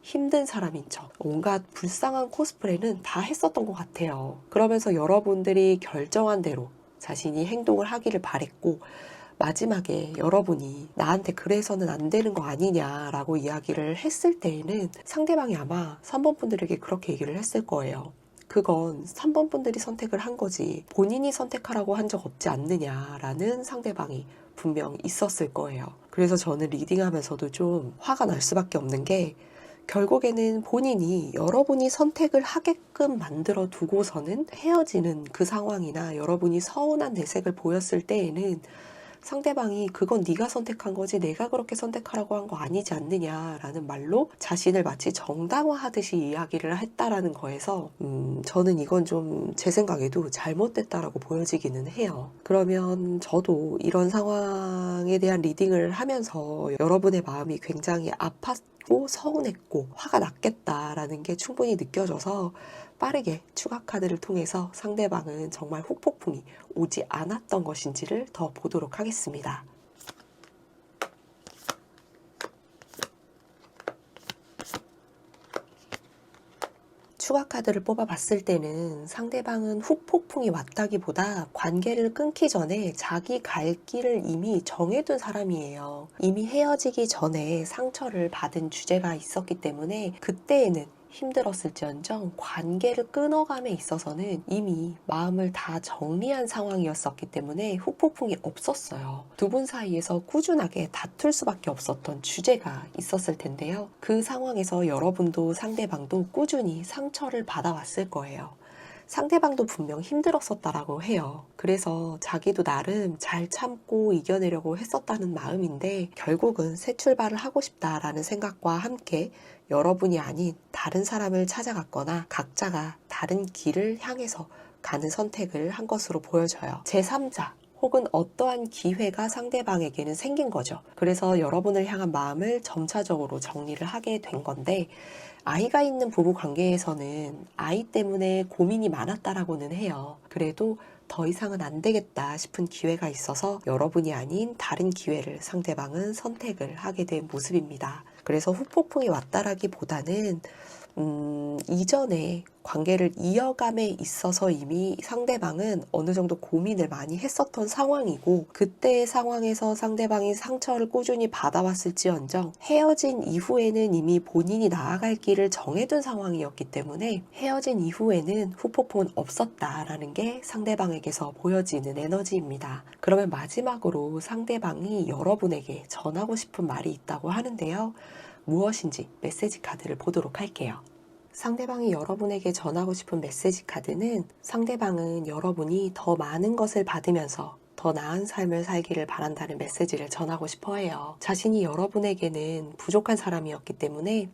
힘든 사람인 척, 온갖 불쌍한 코스프레는 다 했었던 것 같아요. 그러면서 여러분들이 결정한 대로 자신이 행동을 하기를 바랬고 마지막에 여러분이 나한테 그래서는 안 되는 거 아니냐라고 이야기를 했을 때에는 상대방이 아마 3번 분들에게 그렇게 얘기를 했을 거예요. 그건 3번 분들이 선택을 한 거지 본인이 선택하라고 한 적 없지 않느냐라는 상대방이 분명 있었을 거예요. 그래서 저는 리딩하면서도 좀 화가 날 수밖에 없는 게 결국에는 본인이 여러분이 선택을 하게끔 만들어 두고서는 헤어지는 그 상황이나 여러분이 서운한 내색을 보였을 때에는 상대방이 그건 네가 선택한 거지 내가 그렇게 선택하라고 한 거 아니지 않느냐라는 말로 자신을 마치 정당화하듯이 이야기를 했다라는 거에서 저는 이건 좀 제 생각에도 잘못됐다라고 보여지기는 해요. 그러면 저도 이런 상황에 대한 리딩을 하면서 여러분의 마음이 굉장히 아팠고 서운했고 화가 났겠다라는 게 충분히 느껴져서 빠르게 추가 카드를 통해서 상대방은 정말 후폭풍이 오지 않았던 것인지를 더 보도록 하겠습니다. 추가 카드를 뽑아봤을 때는 상대방은 후폭풍이 왔다기보다 관계를 끊기 전에 자기 갈 길을 이미 정해둔 사람이에요. 이미 헤어지기 전에 상처를 받은 주제가 있었기 때문에 그때에는 힘들었을지언정 관계를 끊어감에 있어서는 이미 마음을 다 정리한 상황이었었기 때문에 후폭풍이 없었어요. 두 분 사이에서 꾸준하게 다툴 수밖에 없었던 주제가 있었을 텐데요. 그 상황에서 여러분도 상대방도 꾸준히 상처를 받아왔을 거예요. 상대방도 분명 힘들었었다라고 해요. 그래서 자기도 나름 잘 참고 이겨내려고 했었다는 마음인데 결국은 새 출발을 하고 싶다라는 생각과 함께 여러분이 아닌 다른 사람을 찾아갔거나 각자가 다른 길을 향해서 가는 선택을 한 것으로 보여져요. 제3자 혹은 어떠한 기회가 상대방에게는 생긴 거죠. 그래서 여러분을 향한 마음을 점차적으로 정리를 하게 된 건데 아이가 있는 부부 관계에서는 아이 때문에 고민이 많았다라고는 해요. 그래도 더 이상은 안 되겠다 싶은 기회가 있어서 여러분이 아닌 다른 기회를 상대방은 선택을 하게 된 모습입니다. 그래서 후폭풍이 왔다라기보다는 이전에 관계를 이어감에 있어서 이미 상대방은 어느 정도 고민을 많이 했었던 상황이고 그때의 상황에서 상대방이 상처를 꾸준히 받아왔을지언정 헤어진 이후에는 이미 본인이 나아갈 길을 정해둔 상황이었기 때문에 헤어진 이후에는 후폭풍은 없었다라는 게 상대방에게서 보여지는 에너지입니다. 그러면 마지막으로 상대방이 여러분에게 전하고 싶은 말이 있다고 하는데요. 무엇인지 메시지 카드를 보도록 할게요. 상대방이 여러분에게 전하고 싶은 메시지 카드는 상대방은 여러분이 더 많은 것을 받으면서 더 나은 삶을 살기를 바란다는 메시지를 전하고 싶어 해요. 자신이 여러분에게는 부족한 사람이었기 때문에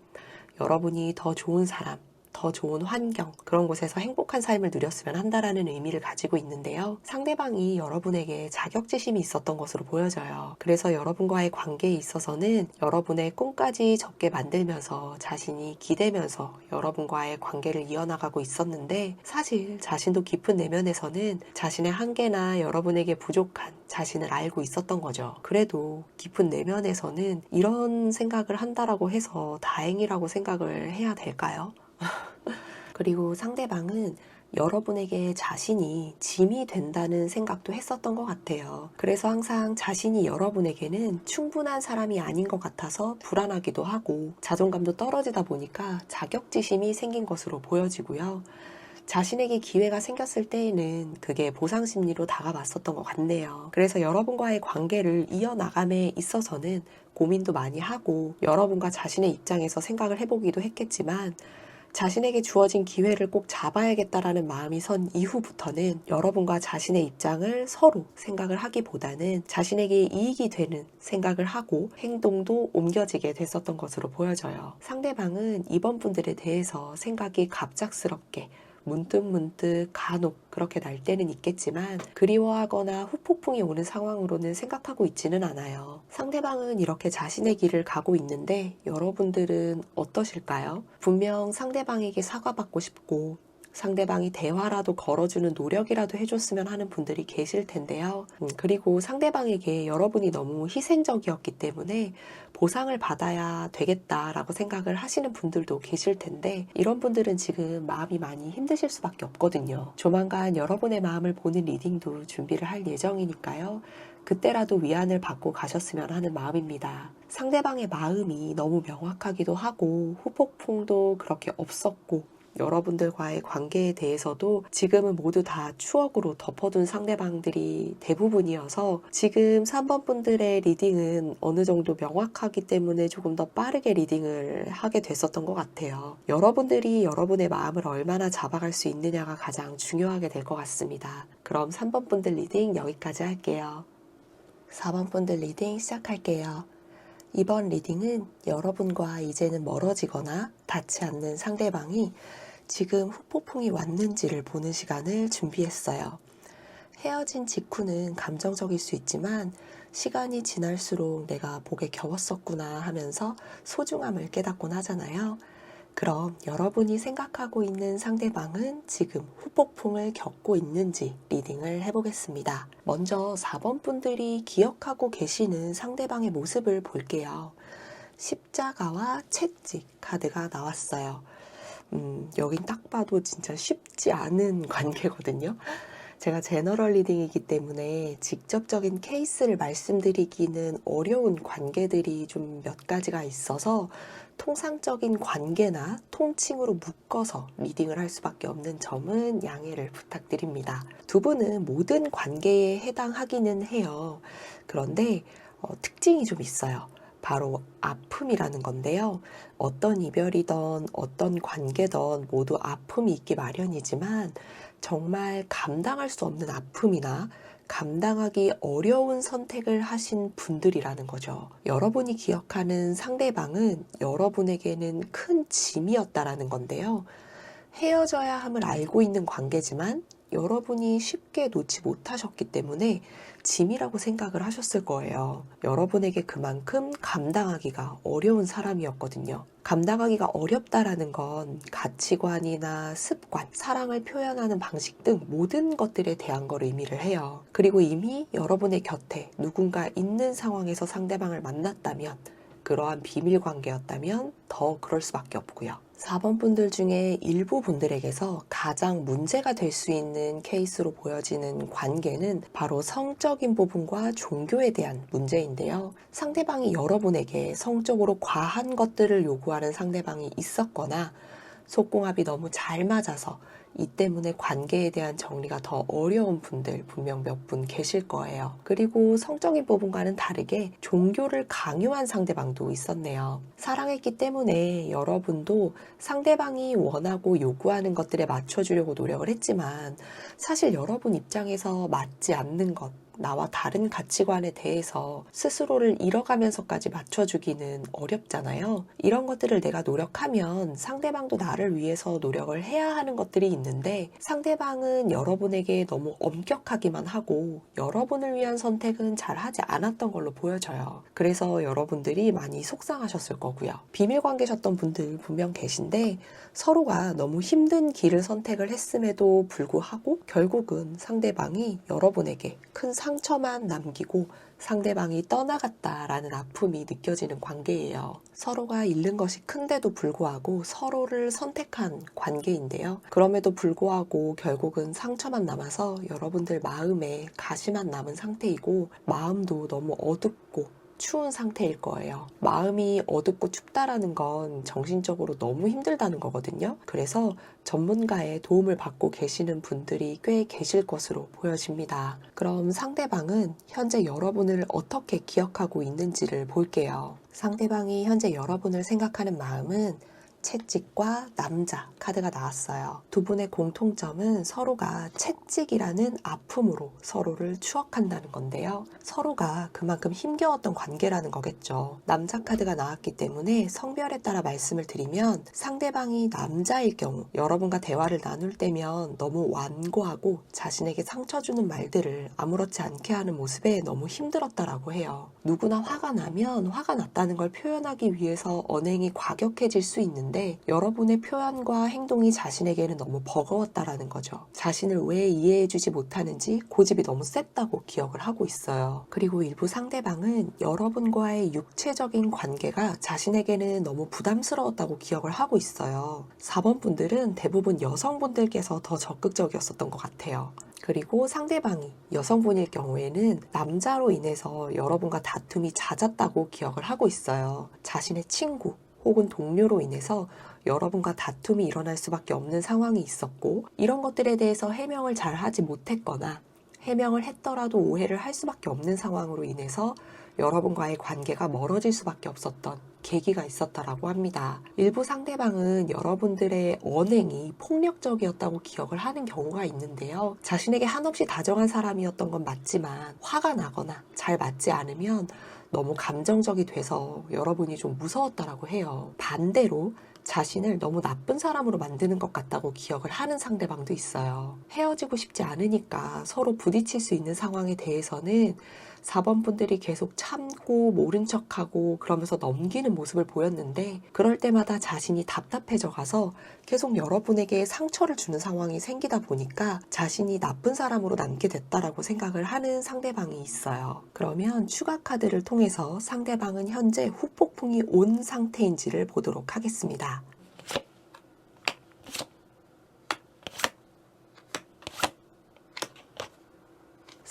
여러분이 더 좋은 사람, 더 좋은 환경, 그런 곳에서 행복한 삶을 누렸으면 한다라는 의미를 가지고 있는데요. 상대방이 여러분에게 자격지심이 있었던 것으로 보여져요. 그래서 여러분과의 관계에 있어서는 여러분의 꿈까지 적게 만들면서 자신이 기대면서 여러분과의 관계를 이어나가고 있었는데 사실 자신도 깊은 내면에서는 자신의 한계나 여러분에게 부족한 자신을 알고 있었던 거죠. 그래도 깊은 내면에서는 이런 생각을 한다라고 해서 다행이라고 생각을 해야 될까요? 그리고 상대방은 여러분에게 자신이 짐이 된다는 생각도 했었던 것 같아요. 그래서 항상 자신이 여러분에게는 충분한 사람이 아닌 것 같아서 불안하기도 하고 자존감도 떨어지다 보니까 자격지심이 생긴 것으로 보여지고요. 자신에게 기회가 생겼을 때에는 그게 보상심리로 다가왔었던 것 같네요. 그래서 여러분과의 관계를 이어나감에 있어서는 고민도 많이 하고 여러분과 자신의 입장에서 생각을 해보기도 했겠지만 자신에게 주어진 기회를 꼭 잡아야겠다라는 마음이 선 이후부터는 여러분과 자신의 입장을 서로 생각을 하기보다는 자신에게 이익이 되는 생각을 하고 행동도 옮겨지게 됐었던 것으로 보여져요. 상대방은 이번 분들에 대해서 생각이 갑작스럽게 문득문득 간혹 그렇게 날 때는 있겠지만 그리워하거나 후폭풍이 오는 상황으로는 생각하고 있지는 않아요. 상대방은 이렇게 자신의 길을 가고 있는데 여러분들은 어떠실까요? 분명 상대방에게 사과받고 싶고 상대방이 대화라도 걸어주는 노력이라도 해줬으면 하는 분들이 계실 텐데요. 그리고 상대방에게 여러분이 너무 희생적이었기 때문에 보상을 받아야 되겠다라고 생각을 하시는 분들도 계실 텐데 이런 분들은 지금 마음이 많이 힘드실 수밖에 없거든요. 조만간 여러분의 마음을 보는 리딩도 준비를 할 예정이니까요. 그때라도 위안을 받고 가셨으면 하는 마음입니다. 상대방의 마음이 너무 명확하기도 하고 후폭풍도 그렇게 없었고 여러분들과의 관계에 대해서도 지금은 모두 다 추억으로 덮어둔 상대방들이 대부분이어서 지금 3번 분들의 리딩은 어느 정도 명확하기 때문에 조금 더 빠르게 리딩을 하게 됐었던 것 같아요. 여러분들이 여러분의 마음을 얼마나 잡아갈 수 있느냐가 가장 중요하게 될 것 같습니다. 그럼 3번 분들 리딩 여기까지 할게요. 4번 분들 리딩 시작할게요. 이번 리딩은 여러분과 이제는 멀어지거나 닿지 않는 상대방이 지금 후폭풍이 왔는지를 보는 시간을 준비했어요. 헤어진 직후는 감정적일 수 있지만 시간이 지날수록 내가 복에 겨웠었구나 하면서 소중함을 깨닫곤 하잖아요. 그럼 여러분이 생각하고 있는 상대방은 지금 후폭풍을 겪고 있는지 리딩을 해보겠습니다. 먼저 4번 분들이 기억하고 계시는 상대방의 모습을 볼게요. 십자가와 채찍 카드가 나왔어요. 여긴 딱 봐도 진짜 쉽지 않은 관계거든요. 제가 제너럴 리딩이기 때문에 직접적인 케이스를 말씀드리기는 어려운 관계들이 좀 몇 가지가 있어서 통상적인 관계나 통칭으로 묶어서 리딩을 할 수밖에 없는 점은 양해를 부탁드립니다. 두 분은 모든 관계에 해당하기는 해요. 그런데 특징이 좀 있어요. 바로 아픔이라는 건데요. 어떤 이별이든 어떤 관계든 모두 아픔이 있기 마련이지만 정말 감당할 수 없는 아픔이나 감당하기 어려운 선택을 하신 분들이라는 거죠. 여러분이 기억하는 상대방은 여러분에게는 큰 짐이었다라는 건데요. 헤어져야 함을 알고 있는 관계지만 여러분이 쉽게 놓지 못하셨기 때문에 짐이라고 생각을 하셨을 거예요. 여러분에게 그만큼 감당하기가 어려운 사람이었거든요. 감당하기가 어렵다라는 건 가치관이나 습관, 사랑을 표현하는 방식 등 모든 것들에 대한 걸 의미를 해요. 그리고 이미 여러분의 곁에 누군가 있는 상황에서 상대방을 만났다면, 그러한 비밀 관계였다면 더 그럴 수밖에 없고요. 4번 분들 중에 일부 분들에게서 가장 문제가 될 수 있는 케이스로 보여지는 관계는 바로 성적인 부분과 종교에 대한 문제인데요. 상대방이 여러분에게 성적으로 과한 것들을 요구하는 상대방이 있었거나 속궁합이 너무 잘 맞아서 이 때문에 관계에 대한 정리가 더 어려운 분들 분명 몇 분 계실 거예요. 그리고 성적인 부분과는 다르게 종교를 강요한 상대방도 있었네요. 사랑했기 때문에 여러분도 상대방이 원하고 요구하는 것들에 맞춰주려고 노력을 했지만 사실 여러분 입장에서 맞지 않는 것, 나와 다른 가치관에 대해서 스스로를 잃어가면서까지 맞춰주기는 어렵잖아요. 이런 것들을 내가 노력하면 상대방도 나를 위해서 노력을 해야 하는 것들이 있는데 상대방은 여러분에게 너무 엄격하기만 하고 여러분을 위한 선택은 잘 하지 않았던 걸로 보여져요. 그래서 여러분들이 많이 속상하셨을 거고요. 비밀관계셨던 분들 분명 계신데 서로가 너무 힘든 길을 선택을 했음에도 불구하고 결국은 상대방이 여러분에게 큰 상처만 남기고 상대방이 떠나갔다라는 아픔이 느껴지는 관계예요. 서로가 잃는 것이 큰데도 불구하고 서로를 선택한 관계인데요. 그럼에도 불구하고 결국은 상처만 남아서 여러분들 마음에 가시만 남은 상태이고 마음도 너무 어둡고 추운 상태일 거예요. 마음이 어둡고 춥다라는 건 정신적으로 너무 힘들다는 거거든요. 그래서 전문가의 도움을 받고 계시는 분들이 꽤 계실 것으로 보여집니다. 그럼 상대방은 현재 여러분을 어떻게 기억하고 있는지를 볼게요. 상대방이 현재 여러분을 생각하는 마음은 채찍과 남자 카드가 나왔어요. 두 분의 공통점은 서로가 채찍이라는 아픔으로 서로를 추억한다는 건데요. 서로가 그만큼 힘겨웠던 관계라는 거겠죠. 남자 카드가 나왔기 때문에 성별에 따라 말씀을 드리면 상대방이 남자일 경우 여러분과 대화를 나눌 때면 너무 완고하고 자신에게 상처 주는 말들을 아무렇지 않게 하는 모습에 너무 힘들었다라고 해요. 누구나 화가 나면 화가 났다는 걸 표현하기 위해서 언행이 과격해질 수 있는데 여러분의 표현과 행동이 자신에게는 너무 버거웠다라는 거죠. 자신을 왜 이해해주지 못하는지 고집이 너무 셌다고 기억을 하고 있어요. 그리고 일부 상대방은 여러분과의 육체적인 관계가 자신에게는 너무 부담스러웠다고 기억을 하고 있어요. 4번 분들은 대부분 여성분들께서 더 적극적이었었던 것 같아요. 그리고 상대방이 여성분일 경우에는 남자로 인해서 여러분과 다툼이 잦았다고 기억을 하고 있어요. 자신의 친구 혹은 동료로 인해서 여러분과 다툼이 일어날 수밖에 없는 상황이 있었고 이런 것들에 대해서 해명을 잘 하지 못했거나 해명을 했더라도 오해를 할 수밖에 없는 상황으로 인해서 여러분과의 관계가 멀어질 수밖에 없었던 계기가 있었다라고 합니다. 일부 상대방은 여러분들의 언행이 폭력적이었다고 기억을 하는 경우가 있는데요. 자신에게 한없이 다정한 사람이었던 건 맞지만 화가 나거나 잘 맞지 않으면 너무 감정적이 돼서 여러분이 좀 무서웠다라고 해요. 반대로 자신을 너무 나쁜 사람으로 만드는 것 같다고 기억을 하는 상대방도 있어요. 헤어지고 싶지 않으니까 서로 부딪힐 수 있는 상황에 대해서는 4번 분들이 계속 참고 모른 척하고 그러면서 넘기는 모습을 보였는데 그럴 때마다 자신이 답답해져 가서 계속 여러분에게 상처를 주는 상황이 생기다 보니까 자신이 나쁜 사람으로 남게 됐다라고 생각을 하는 상대방이 있어요. 그러면 추가 카드를 통해서 상대방은 현재 후폭풍이 온 상태인지를 보도록 하겠습니다.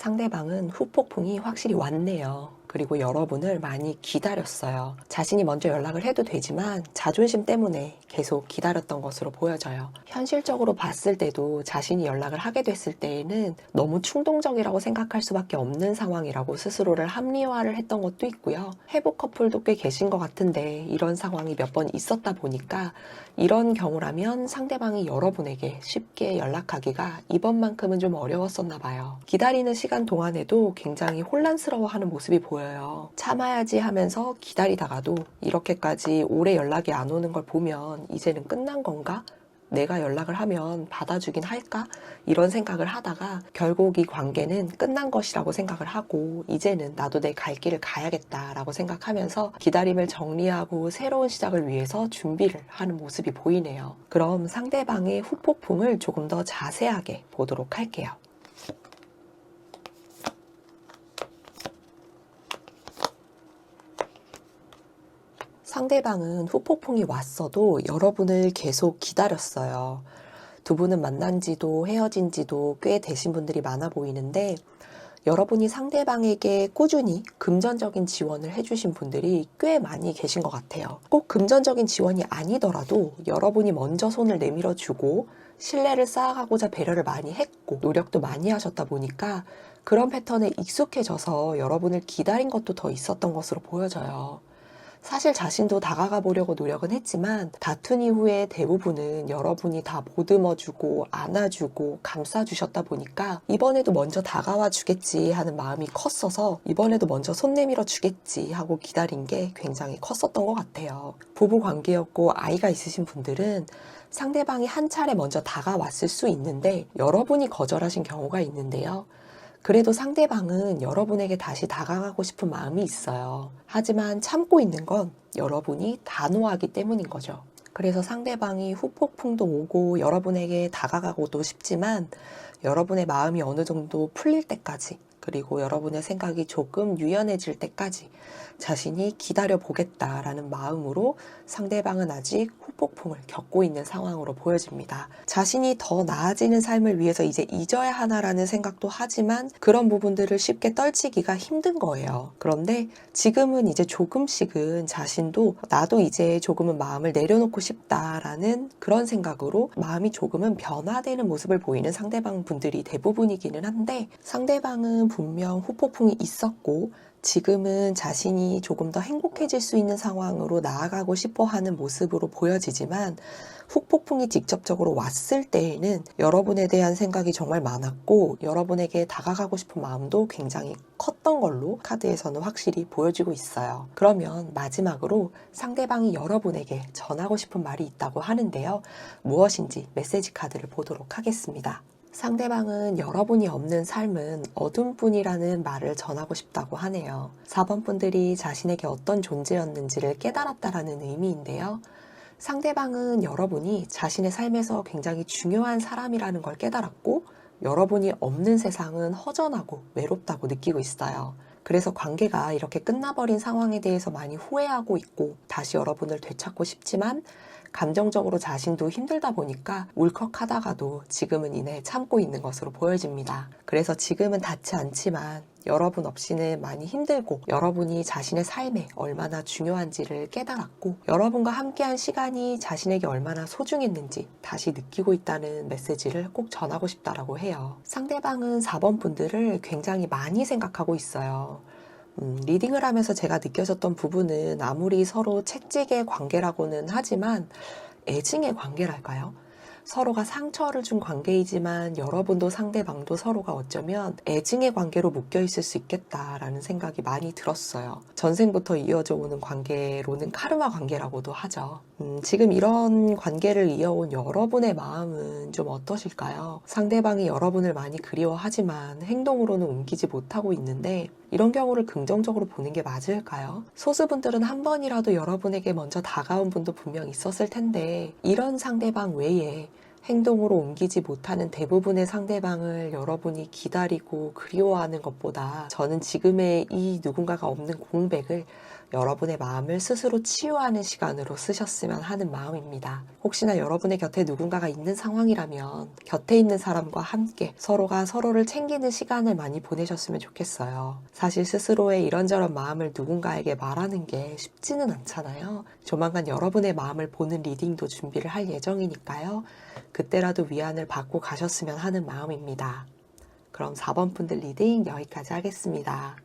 상대방은 후폭풍이 확실히 왔네요. 그리고 여러분을 많이 기다렸어요. 자신이 먼저 연락을 해도 되지만 자존심 때문에 계속 기다렸던 것으로 보여져요. 현실적으로 봤을 때도 자신이 연락을 하게 됐을 때에는 너무 충동적이라고 생각할 수밖에 없는 상황이라고 스스로를 합리화를 했던 것도 있고요. 회복 커플도 꽤 계신 것 같은데 이런 상황이 몇 번 있었다 보니까 이런 경우라면 상대방이 여러분에게 쉽게 연락하기가 이번만큼은 좀 어려웠었나 봐요. 기다리는 시간 동안에도 굉장히 혼란스러워하는 모습이 보여요. 참아야지 하면서 기다리다가도 이렇게까지 오래 연락이 안 오는 걸 보면 이제는 끝난 건가? 내가 연락을 하면 받아주긴 할까? 이런 생각을 하다가 결국 이 관계는 끝난 것이라고 생각을 하고 이제는 나도 내 갈 길을 가야겠다라고 생각하면서 기다림을 정리하고 새로운 시작을 위해서 준비를 하는 모습이 보이네요. 그럼 상대방의 후폭풍을 조금 더 자세하게 보도록 할게요. 상대방은 후폭풍이 왔어도 여러분을 계속 기다렸어요. 두 분은 만난 지도 헤어진 지도 꽤 되신 분들이 많아 보이는데 여러분이 상대방에게 꾸준히 금전적인 지원을 해주신 분들이 꽤 많이 계신 것 같아요. 꼭 금전적인 지원이 아니더라도 여러분이 먼저 손을 내밀어주고 신뢰를 쌓아가고자 배려를 많이 했고 노력도 많이 하셨다 보니까 그런 패턴에 익숙해져서 여러분을 기다린 것도 더 있었던 것으로 보여져요. 사실 자신도 다가가 보려고 노력은 했지만 다툰 이후에 대부분은 여러분이 다 보듬어주고 안아주고 감싸주셨다 보니까 이번에도 먼저 다가와 주겠지 하는 마음이 컸어서 이번에도 먼저 손 내밀어 주겠지 하고 기다린 게 굉장히 컸었던 것 같아요. 부부 관계였고 아이가 있으신 분들은 상대방이 한 차례 먼저 다가왔을 수 있는데 여러분이 거절하신 경우가 있는데요. 그래도 상대방은 여러분에게 다시 다가가고 싶은 마음이 있어요. 하지만 참고 있는 건 여러분이 단호하기 때문인 거죠. 그래서 상대방이 후폭풍도 오고 여러분에게 다가가고도 싶지만 여러분의 마음이 어느 정도 풀릴 때까지 그리고 여러분의 생각이 조금 유연해질 때까지 자신이 기다려 보겠다라는 마음으로 상대방은 아직 후폭풍을 겪고 있는 상황으로 보여집니다. 자신이 더 나아지는 삶을 위해서 이제 잊어야 하나라는 생각도 하지만 그런 부분들을 쉽게 떨치기가 힘든 거예요. 그런데 지금은 이제 조금씩은 자신도 나도 이제 조금은 마음을 내려놓고 싶다라는 그런 생각으로 마음이 조금은 변화되는 모습을 보이는 상대방 분들이 대부분이기는 한데 상대방은 분명 후폭풍이 있었고 지금은 자신이 조금 더 행복해질 수 있는 상황으로 나아가고 싶어 하는 모습으로 보여지지만 후폭풍이 직접적으로 왔을 때에는 여러분에 대한 생각이 정말 많았고 여러분에게 다가가고 싶은 마음도 굉장히 컸던 걸로 카드에서는 확실히 보여지고 있어요. 그러면 마지막으로 상대방이 여러분에게 전하고 싶은 말이 있다고 하는데요. 무엇인지 메시지 카드를 보도록 하겠습니다. 상대방은 여러분이 없는 삶은 어둠뿐이라는 말을 전하고 싶다고 하네요. 4번 분들이 자신에게 어떤 존재였는지를 깨달았다라는 의미인데요. 상대방은 여러분이 자신의 삶에서 굉장히 중요한 사람이라는 걸 깨달았고 여러분이 없는 세상은 허전하고 외롭다고 느끼고 있어요. 그래서 관계가 이렇게 끝나버린 상황에 대해서 많이 후회하고 있고 다시 여러분을 되찾고 싶지만 감정적으로 자신도 힘들다 보니까 울컥하다가도 지금은 이내 참고 있는 것으로 보여집니다. 그래서 지금은 닿지 않지만 여러분 없이는 많이 힘들고 여러분이 자신의 삶에 얼마나 중요한지를 깨달았고 여러분과 함께한 시간이 자신에게 얼마나 소중했는지 다시 느끼고 있다는 메시지를 꼭 전하고 싶다라고 해요. 상대방은 4번 분들을 굉장히 많이 생각하고 있어요. 리딩을 하면서 제가 느껴졌던 부분은 아무리 서로 채찍의 관계라고는 하지만 애증의 관계랄까요? 서로가 상처를 준 관계이지만 여러분도 상대방도 서로가 어쩌면 애증의 관계로 묶여있을 수 있겠다라는 생각이 많이 들었어요. 전생부터 이어져 오는 관계로는 카르마 관계라고도 하죠. 지금 이런 관계를 이어온 여러분의 마음은 좀 어떠실까요? 상대방이 여러분을 많이 그리워하지만 행동으로는 옮기지 못하고 있는데 이런 경우를 긍정적으로 보는 게 맞을까요? 소수분들은 한 번이라도 여러분에게 먼저 다가온 분도 분명 있었을 텐데 이런 상대방 외에 행동으로 옮기지 못하는 대부분의 상대방을 여러분이 기다리고 그리워하는 것보다 저는 지금의 이 누군가가 없는 공백을 여러분의 마음을 스스로 치유하는 시간으로 쓰셨으면 하는 마음입니다. 혹시나 여러분의 곁에 누군가가 있는 상황이라면 곁에 있는 사람과 함께 서로가 서로를 챙기는 시간을 많이 보내셨으면 좋겠어요. 사실 스스로의 이런저런 마음을 누군가에게 말하는 게 쉽지는 않잖아요. 조만간 여러분의 마음을 보는 리딩도 준비를 할 예정이니까요. 그때라도 위안을 받고 가셨으면 하는 마음입니다. 그럼 4번 분들 리딩 여기까지 하겠습니다.